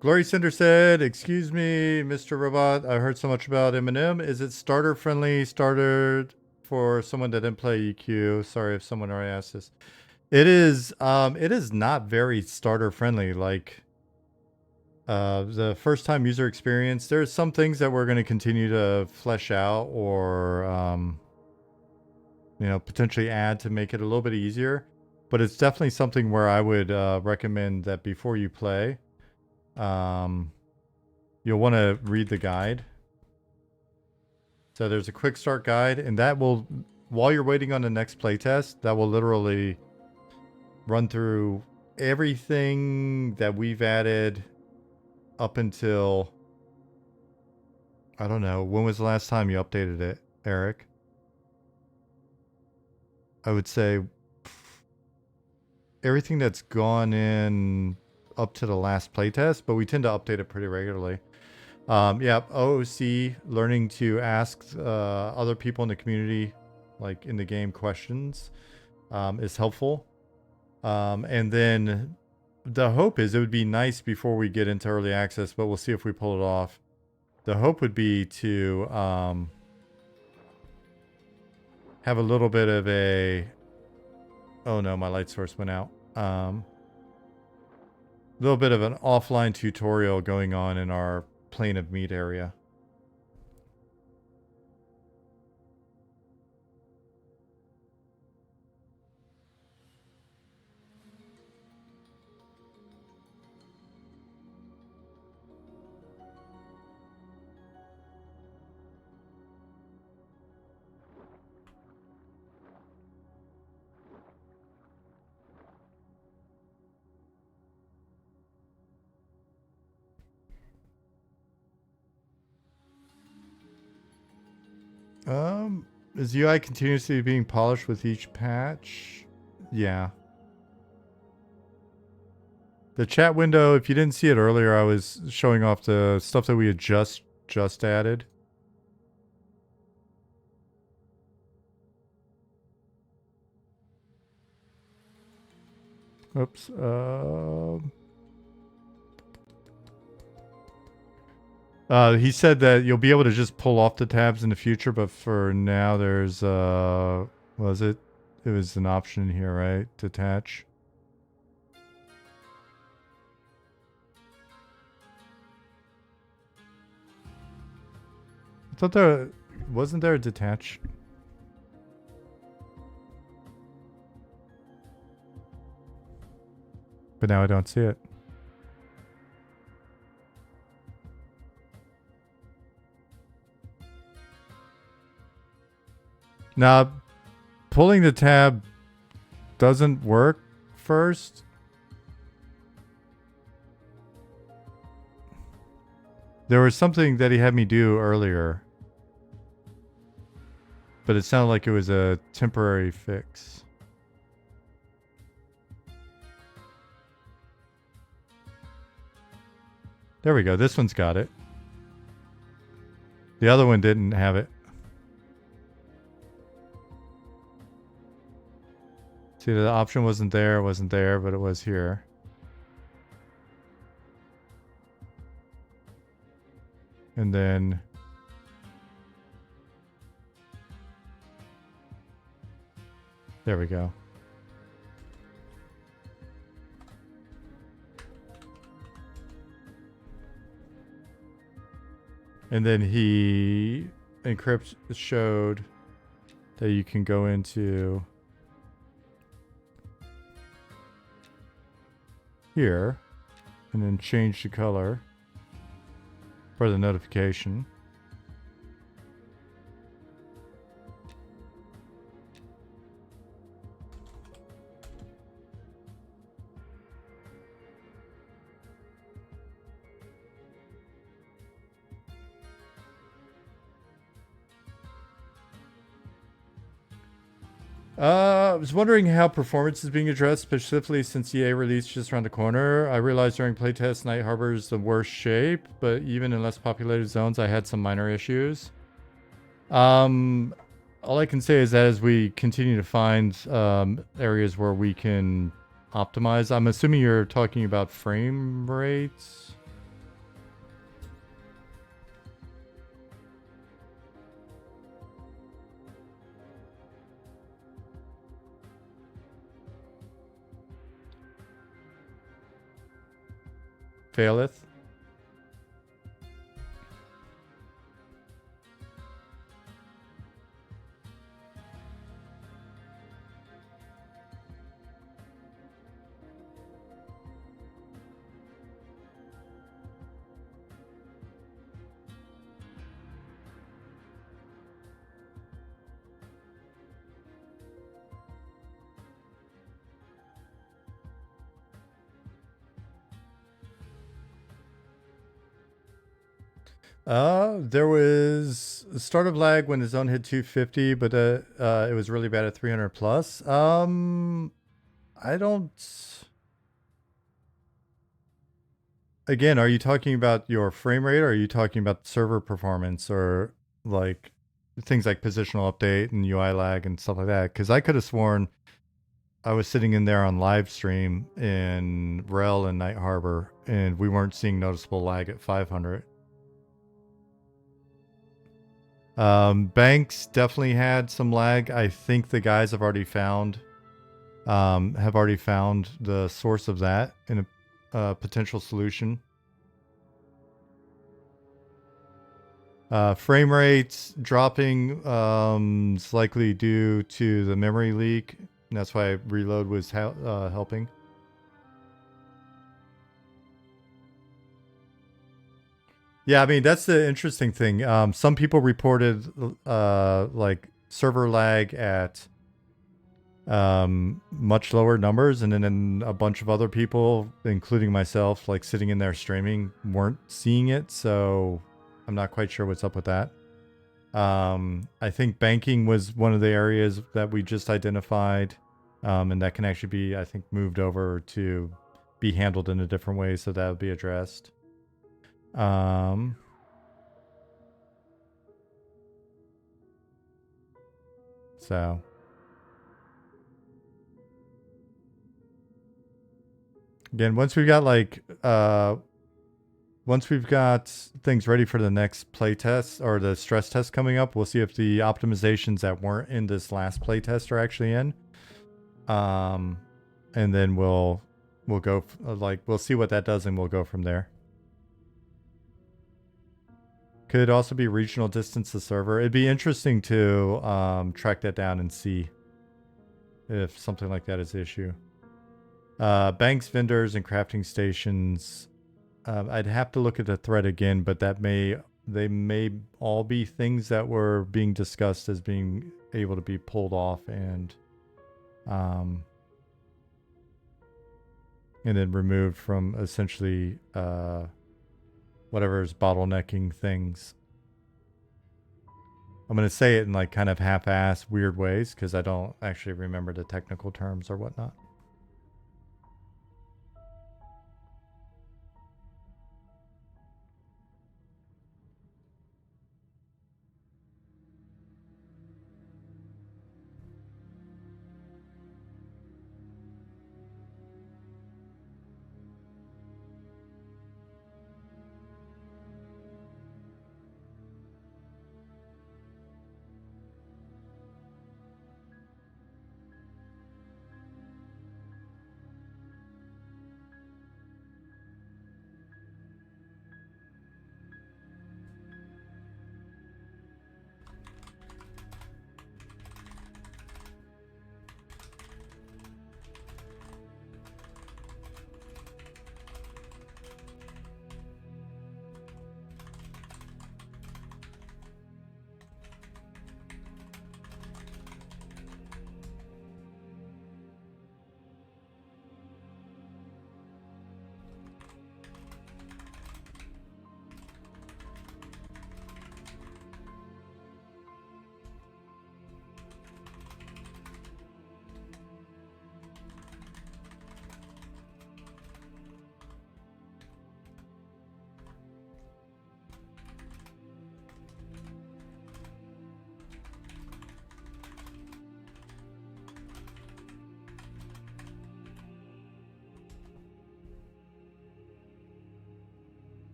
Glory Cinder said, "Excuse me, Mr. Robot. I heard so much about Eminem. Is it starter friendly? Started for someone that didn't play EQ. Sorry if someone already asked this. It is. It is not very starter friendly. Like the first time user experience. There's some things that we're going to continue to flesh out or potentially add to make it a little bit easier. But it's definitely something where I would recommend that before you play." You'll want to read the guide. So there's a quick start guide, and that will, while you're waiting on the next playtest, that will literally run through everything that we've added up until, I don't know, when was the last time you updated it, Eric? I would say everything that's gone in up to the last playtest, but we tend to update it pretty regularly. Yeah, OOC, learning to ask other people in the community, like in the game, questions is helpful. And then the hope is it would be nice before we get into early access, but we'll see if we pull it off. The hope would be to have a little bit of a... Oh no, my light source went out. Little bit of an offline tutorial going on in our plane of meat area. Is UI continuously being polished with each patch? Yeah. The chat window, if you didn't see it earlier, I was showing off the stuff that we had just added. Oops. He said that you'll be able to just pull off the tabs in the future, but for now there's, was it? It was an option here, right? Detach. I thought there, wasn't there a detach? But now I don't see it. Now, pulling the tab doesn't work first. There was something that he had me do earlier, but it sounded like it was a temporary fix. There we go. This one's got it. The other one didn't have it. See, the option wasn't there, but it was here. And then there we go. And then he showed that you can go into here and then change the color for the notification. I was wondering how performance is being addressed, specifically since EA released just around the corner. I realized during playtest Night Harbor is the worst shape, but even in less populated zones, I had some minor issues. All I can say is that as we continue to find areas where we can optimize, I'm assuming you're talking about frame rates. Faileth. There was a start of lag when the zone hit 250, but it was really bad at 300 plus. I don't. Again, are you talking about your frame rate, or are you talking about server performance, or like things like positional update and UI lag and stuff like that? Because I could have sworn I was sitting in there on live stream in Rel and Night Harbor, and we weren't seeing noticeable lag at 500. Banks definitely had some lag. I think the guys have already found the source of that in a potential solution. Frame rates dropping is likely due to the memory leak. And that's why reload was helping. Yeah, I mean, that's the interesting thing. Some people reported like server lag at much lower numbers, and then a bunch of other people, including myself, like sitting in there streaming, weren't seeing it. So I'm not quite sure what's up with that. I think banking was one of the areas that we just identified, and that can actually be, I think, moved over to be handled in a different way, so that would be addressed. So again, once we've got things ready for the next playtest or the stress test coming up, we'll see if the optimizations that weren't in this last playtest are actually in. And then we'll go we'll see what that does, and we'll go from there. Could also be regional distance to server. It'd be interesting to track that down and see if something like that is the issue. Banks, vendors, and crafting stations. I'd have to look at the thread again, but they may all be things that were being discussed as being able to be pulled off and then removed from essentially whatever is bottlenecking things. I'm going to say it in like kind of half-ass weird ways because I don't actually remember the technical terms or whatnot.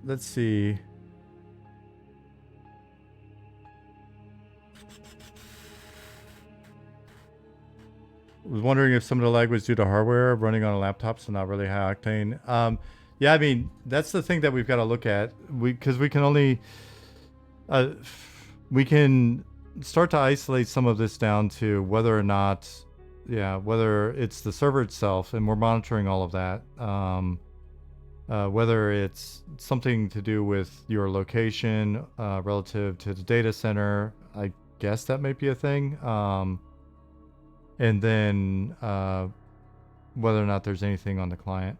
Let's see. Was wondering if some of the lag was due to hardware running on a laptop, so not really high octane. Yeah, I mean that's the thing that we've got to look at. Because we can only we can start to isolate some of this down to whether or not, whether it's the server itself, and we're monitoring all of that. Whether it's something to do with your location relative to the data center, I guess that might be a thing. And then whether or not there's anything on the client.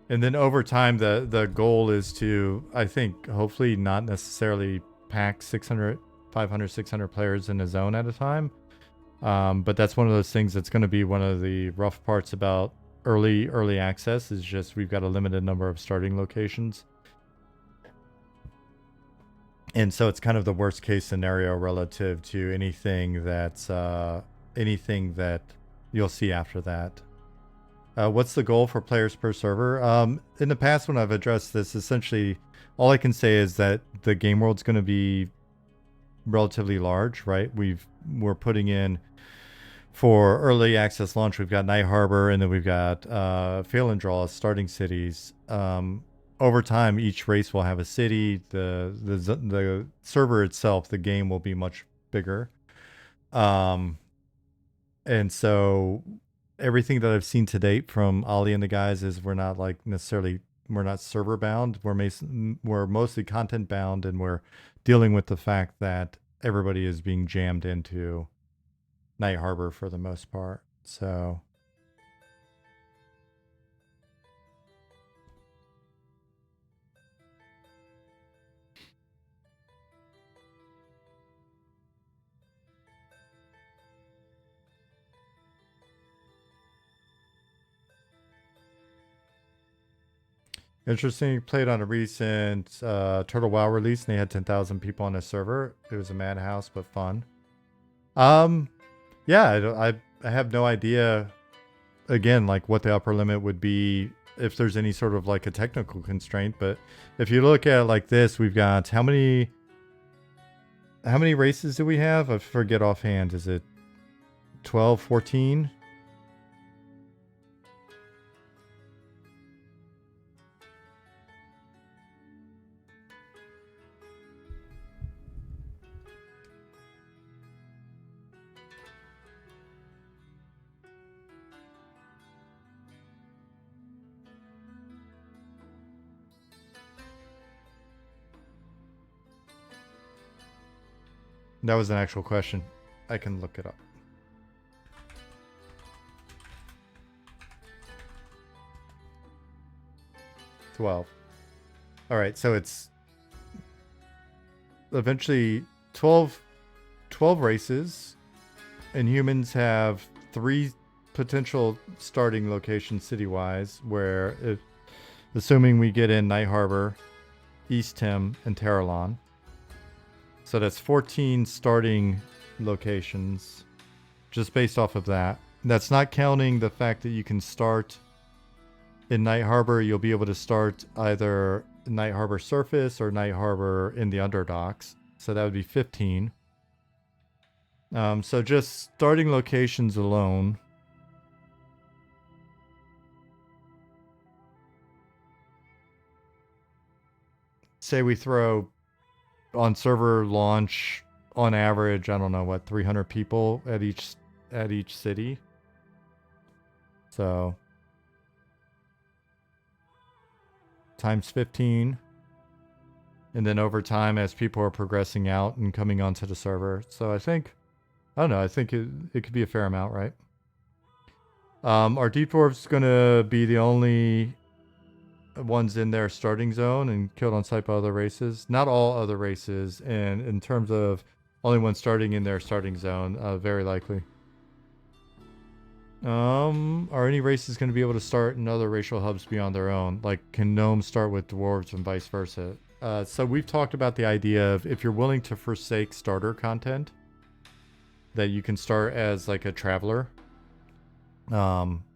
And then over time, the goal is to, I think, hopefully not necessarily pack 600, 500, 600 players in a zone at a time. But that's one of those things that's going to be one of the rough parts about early access, is just we've got a limited number of starting locations. And so it's kind of the worst case scenario relative to anything that you'll see after that. What's the goal for players per server? In the past, when I've addressed this, essentially all I can say is that the game world's going to be relatively large, right? We're putting in, for early access launch, we've got Night Harbor, and then we've got Fail and Draw starting cities. Over time, each race will have a city. The server itself, the game will be much bigger. And so everything that I've seen to date from Ali and the guys is we're not server bound. We're mostly content bound, and we're dealing with the fact that everybody is being jammed into Night Harbor for the most part. So Interesting. Played on a recent Turtle WoW release, and they had 10,000 people on a server. It was a madhouse, but fun. Yeah, I have no idea. Again, like what the upper limit would be if there's any sort of like a technical constraint. But if you look at like this, we've got how many races do we have? I forget offhand. Is it 12, 14? That was an actual question. I can look it up. All right, so it's eventually 12 races, and humans have 3 potential starting locations city-wise, where assuming we get in Night Harbor, East Tim, and Terralon. So that's 14 starting locations just based off of that. That's not counting the fact that you can start in Night Harbor. You'll be able to start either Night Harbor surface or Night Harbor in the Underdocks. So that would be 15. So just starting locations alone. Say we throw on server launch on average, I don't know what, 300 people at each city. So times 15, and then over time as people are progressing out and coming onto the server. So I think it could be a fair amount, right? Our Deep Dwarf's gonna be the only ones in their starting zone and killed on sight by other races. Not all other races, and in terms of only one starting in their starting zone, very likely. Are any races going to be able to start in other racial hubs beyond their own? Like, can gnomes start with dwarves and vice versa? So we've talked about the idea of if you're willing to forsake starter content, that you can start as like a traveler.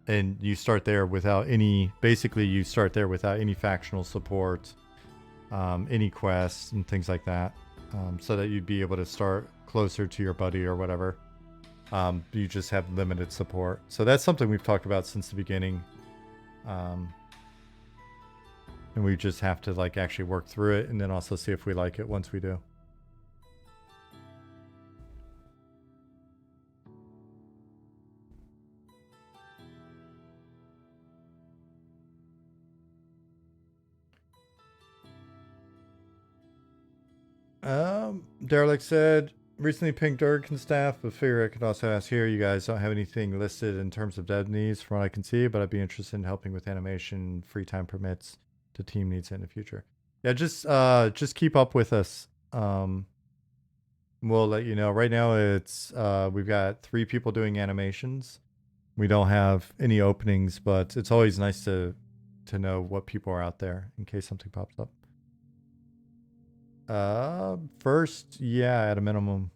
And you start there without any, basically you start there without any factional support, any quests and things like that. So that you'd be able to start closer to your buddy or whatever. You just have limited support. So that's something we've talked about since the beginning. And we just have to like actually work through it and then also see if we like it once we do. Derelict said, recently pinged Durgan staff, but figure I could also ask here. You guys don't have anything listed in terms of dev needs from what I can see, but I'd be interested in helping with animation, free time permits, the team needs it in the future. Yeah, just keep up with us. We'll let you know. Right now it's we've got 3 people doing animations. We don't have any openings, but it's always nice to know what people are out there in case something pops up. First, yeah, at a minimum.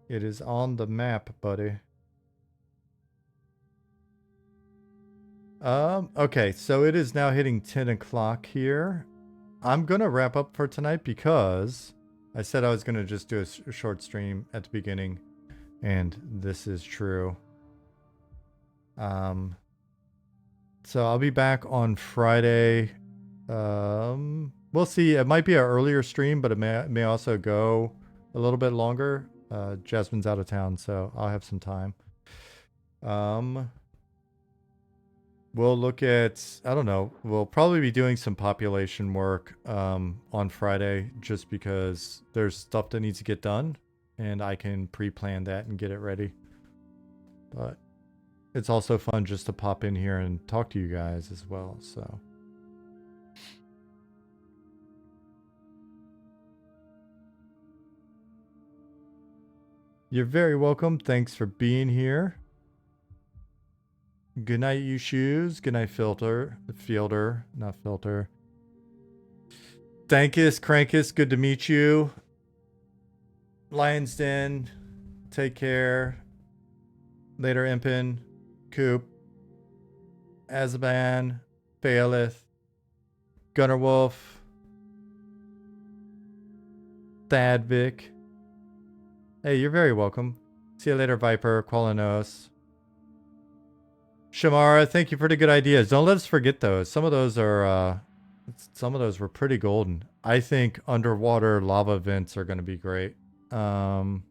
It is on the map, buddy. Okay, so it is now hitting 10 o'clock here. I'm gonna wrap up for tonight because I said I was gonna just do a short stream at the beginning, and this is true. So I'll be back on Friday. We'll see. It might be an earlier stream, but it may also go a little bit longer. Jasmine's out of town, so I'll have some time. We'll look at, I don't know, we'll probably be doing some population work on Friday just because there's stuff that needs to get done and I can pre-plan that and get it ready. But it's also fun just to pop in here and talk to you guys as well, so. You're very welcome. Thanks for being here. Good night, you shoes. Good night, filter. Fielder, not filter. Thankus, Crankus, good to meet you. Lion's Den, take care. Later, Impin, Coop, Azaban, Baelith, Gunnerwolf, Thadvic. Hey, you're very welcome. See you later, Viper, Qualinos. Shamara, thank you for the good ideas. Don't let us forget those. Some of those are, were pretty golden. I think underwater lava vents are going to be great. Derelict,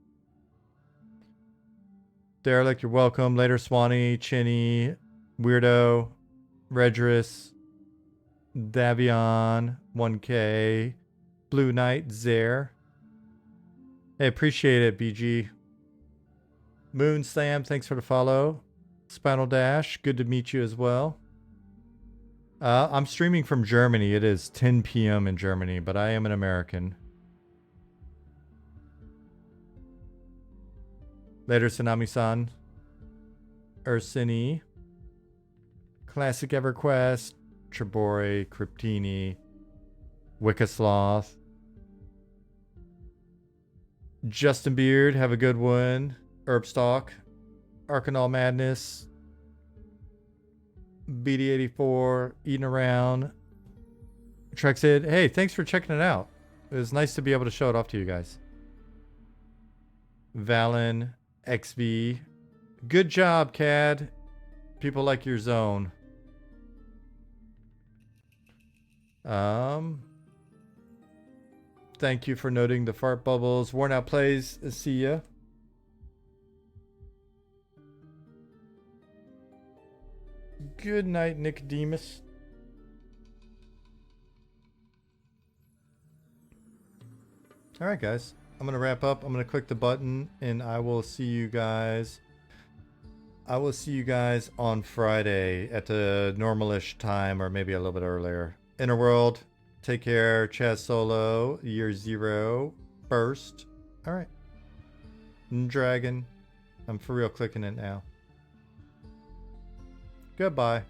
you're welcome. Later, Swanee, Chinny, Weirdo, Redris, Davion, 1K, Blue Knight, Zare. Hey, appreciate it, BG. Moon Slam, thanks for the follow. Spinal Dash, good to meet you as well. I'm streaming from Germany. It is 10 p.m. in Germany, but I am an American. Later, Tsunami-san. Ursini. Classic EverQuest. Tribori, Cryptini. Wickasloth. Justin Beard, have a good one. Herbstock. Arcanal Madness. BD84, Eating Around. Trexid, hey, thanks for checking it out. It was nice to be able to show it off to you guys. Valen, XV. Good job, Cad. People like your zone. Thank you for noting the fart bubbles. Worn Out Plays, see ya. Good night, Nicodemus. All right, guys. I'm going to wrap up. I'm going to click the button and I will see you guys. I will see you guys on Friday at the normalish time or maybe a little bit earlier. Interworld, take care. Chaz Solo, year 0, first. All right. Dragon, I'm for real clicking it now. Goodbye.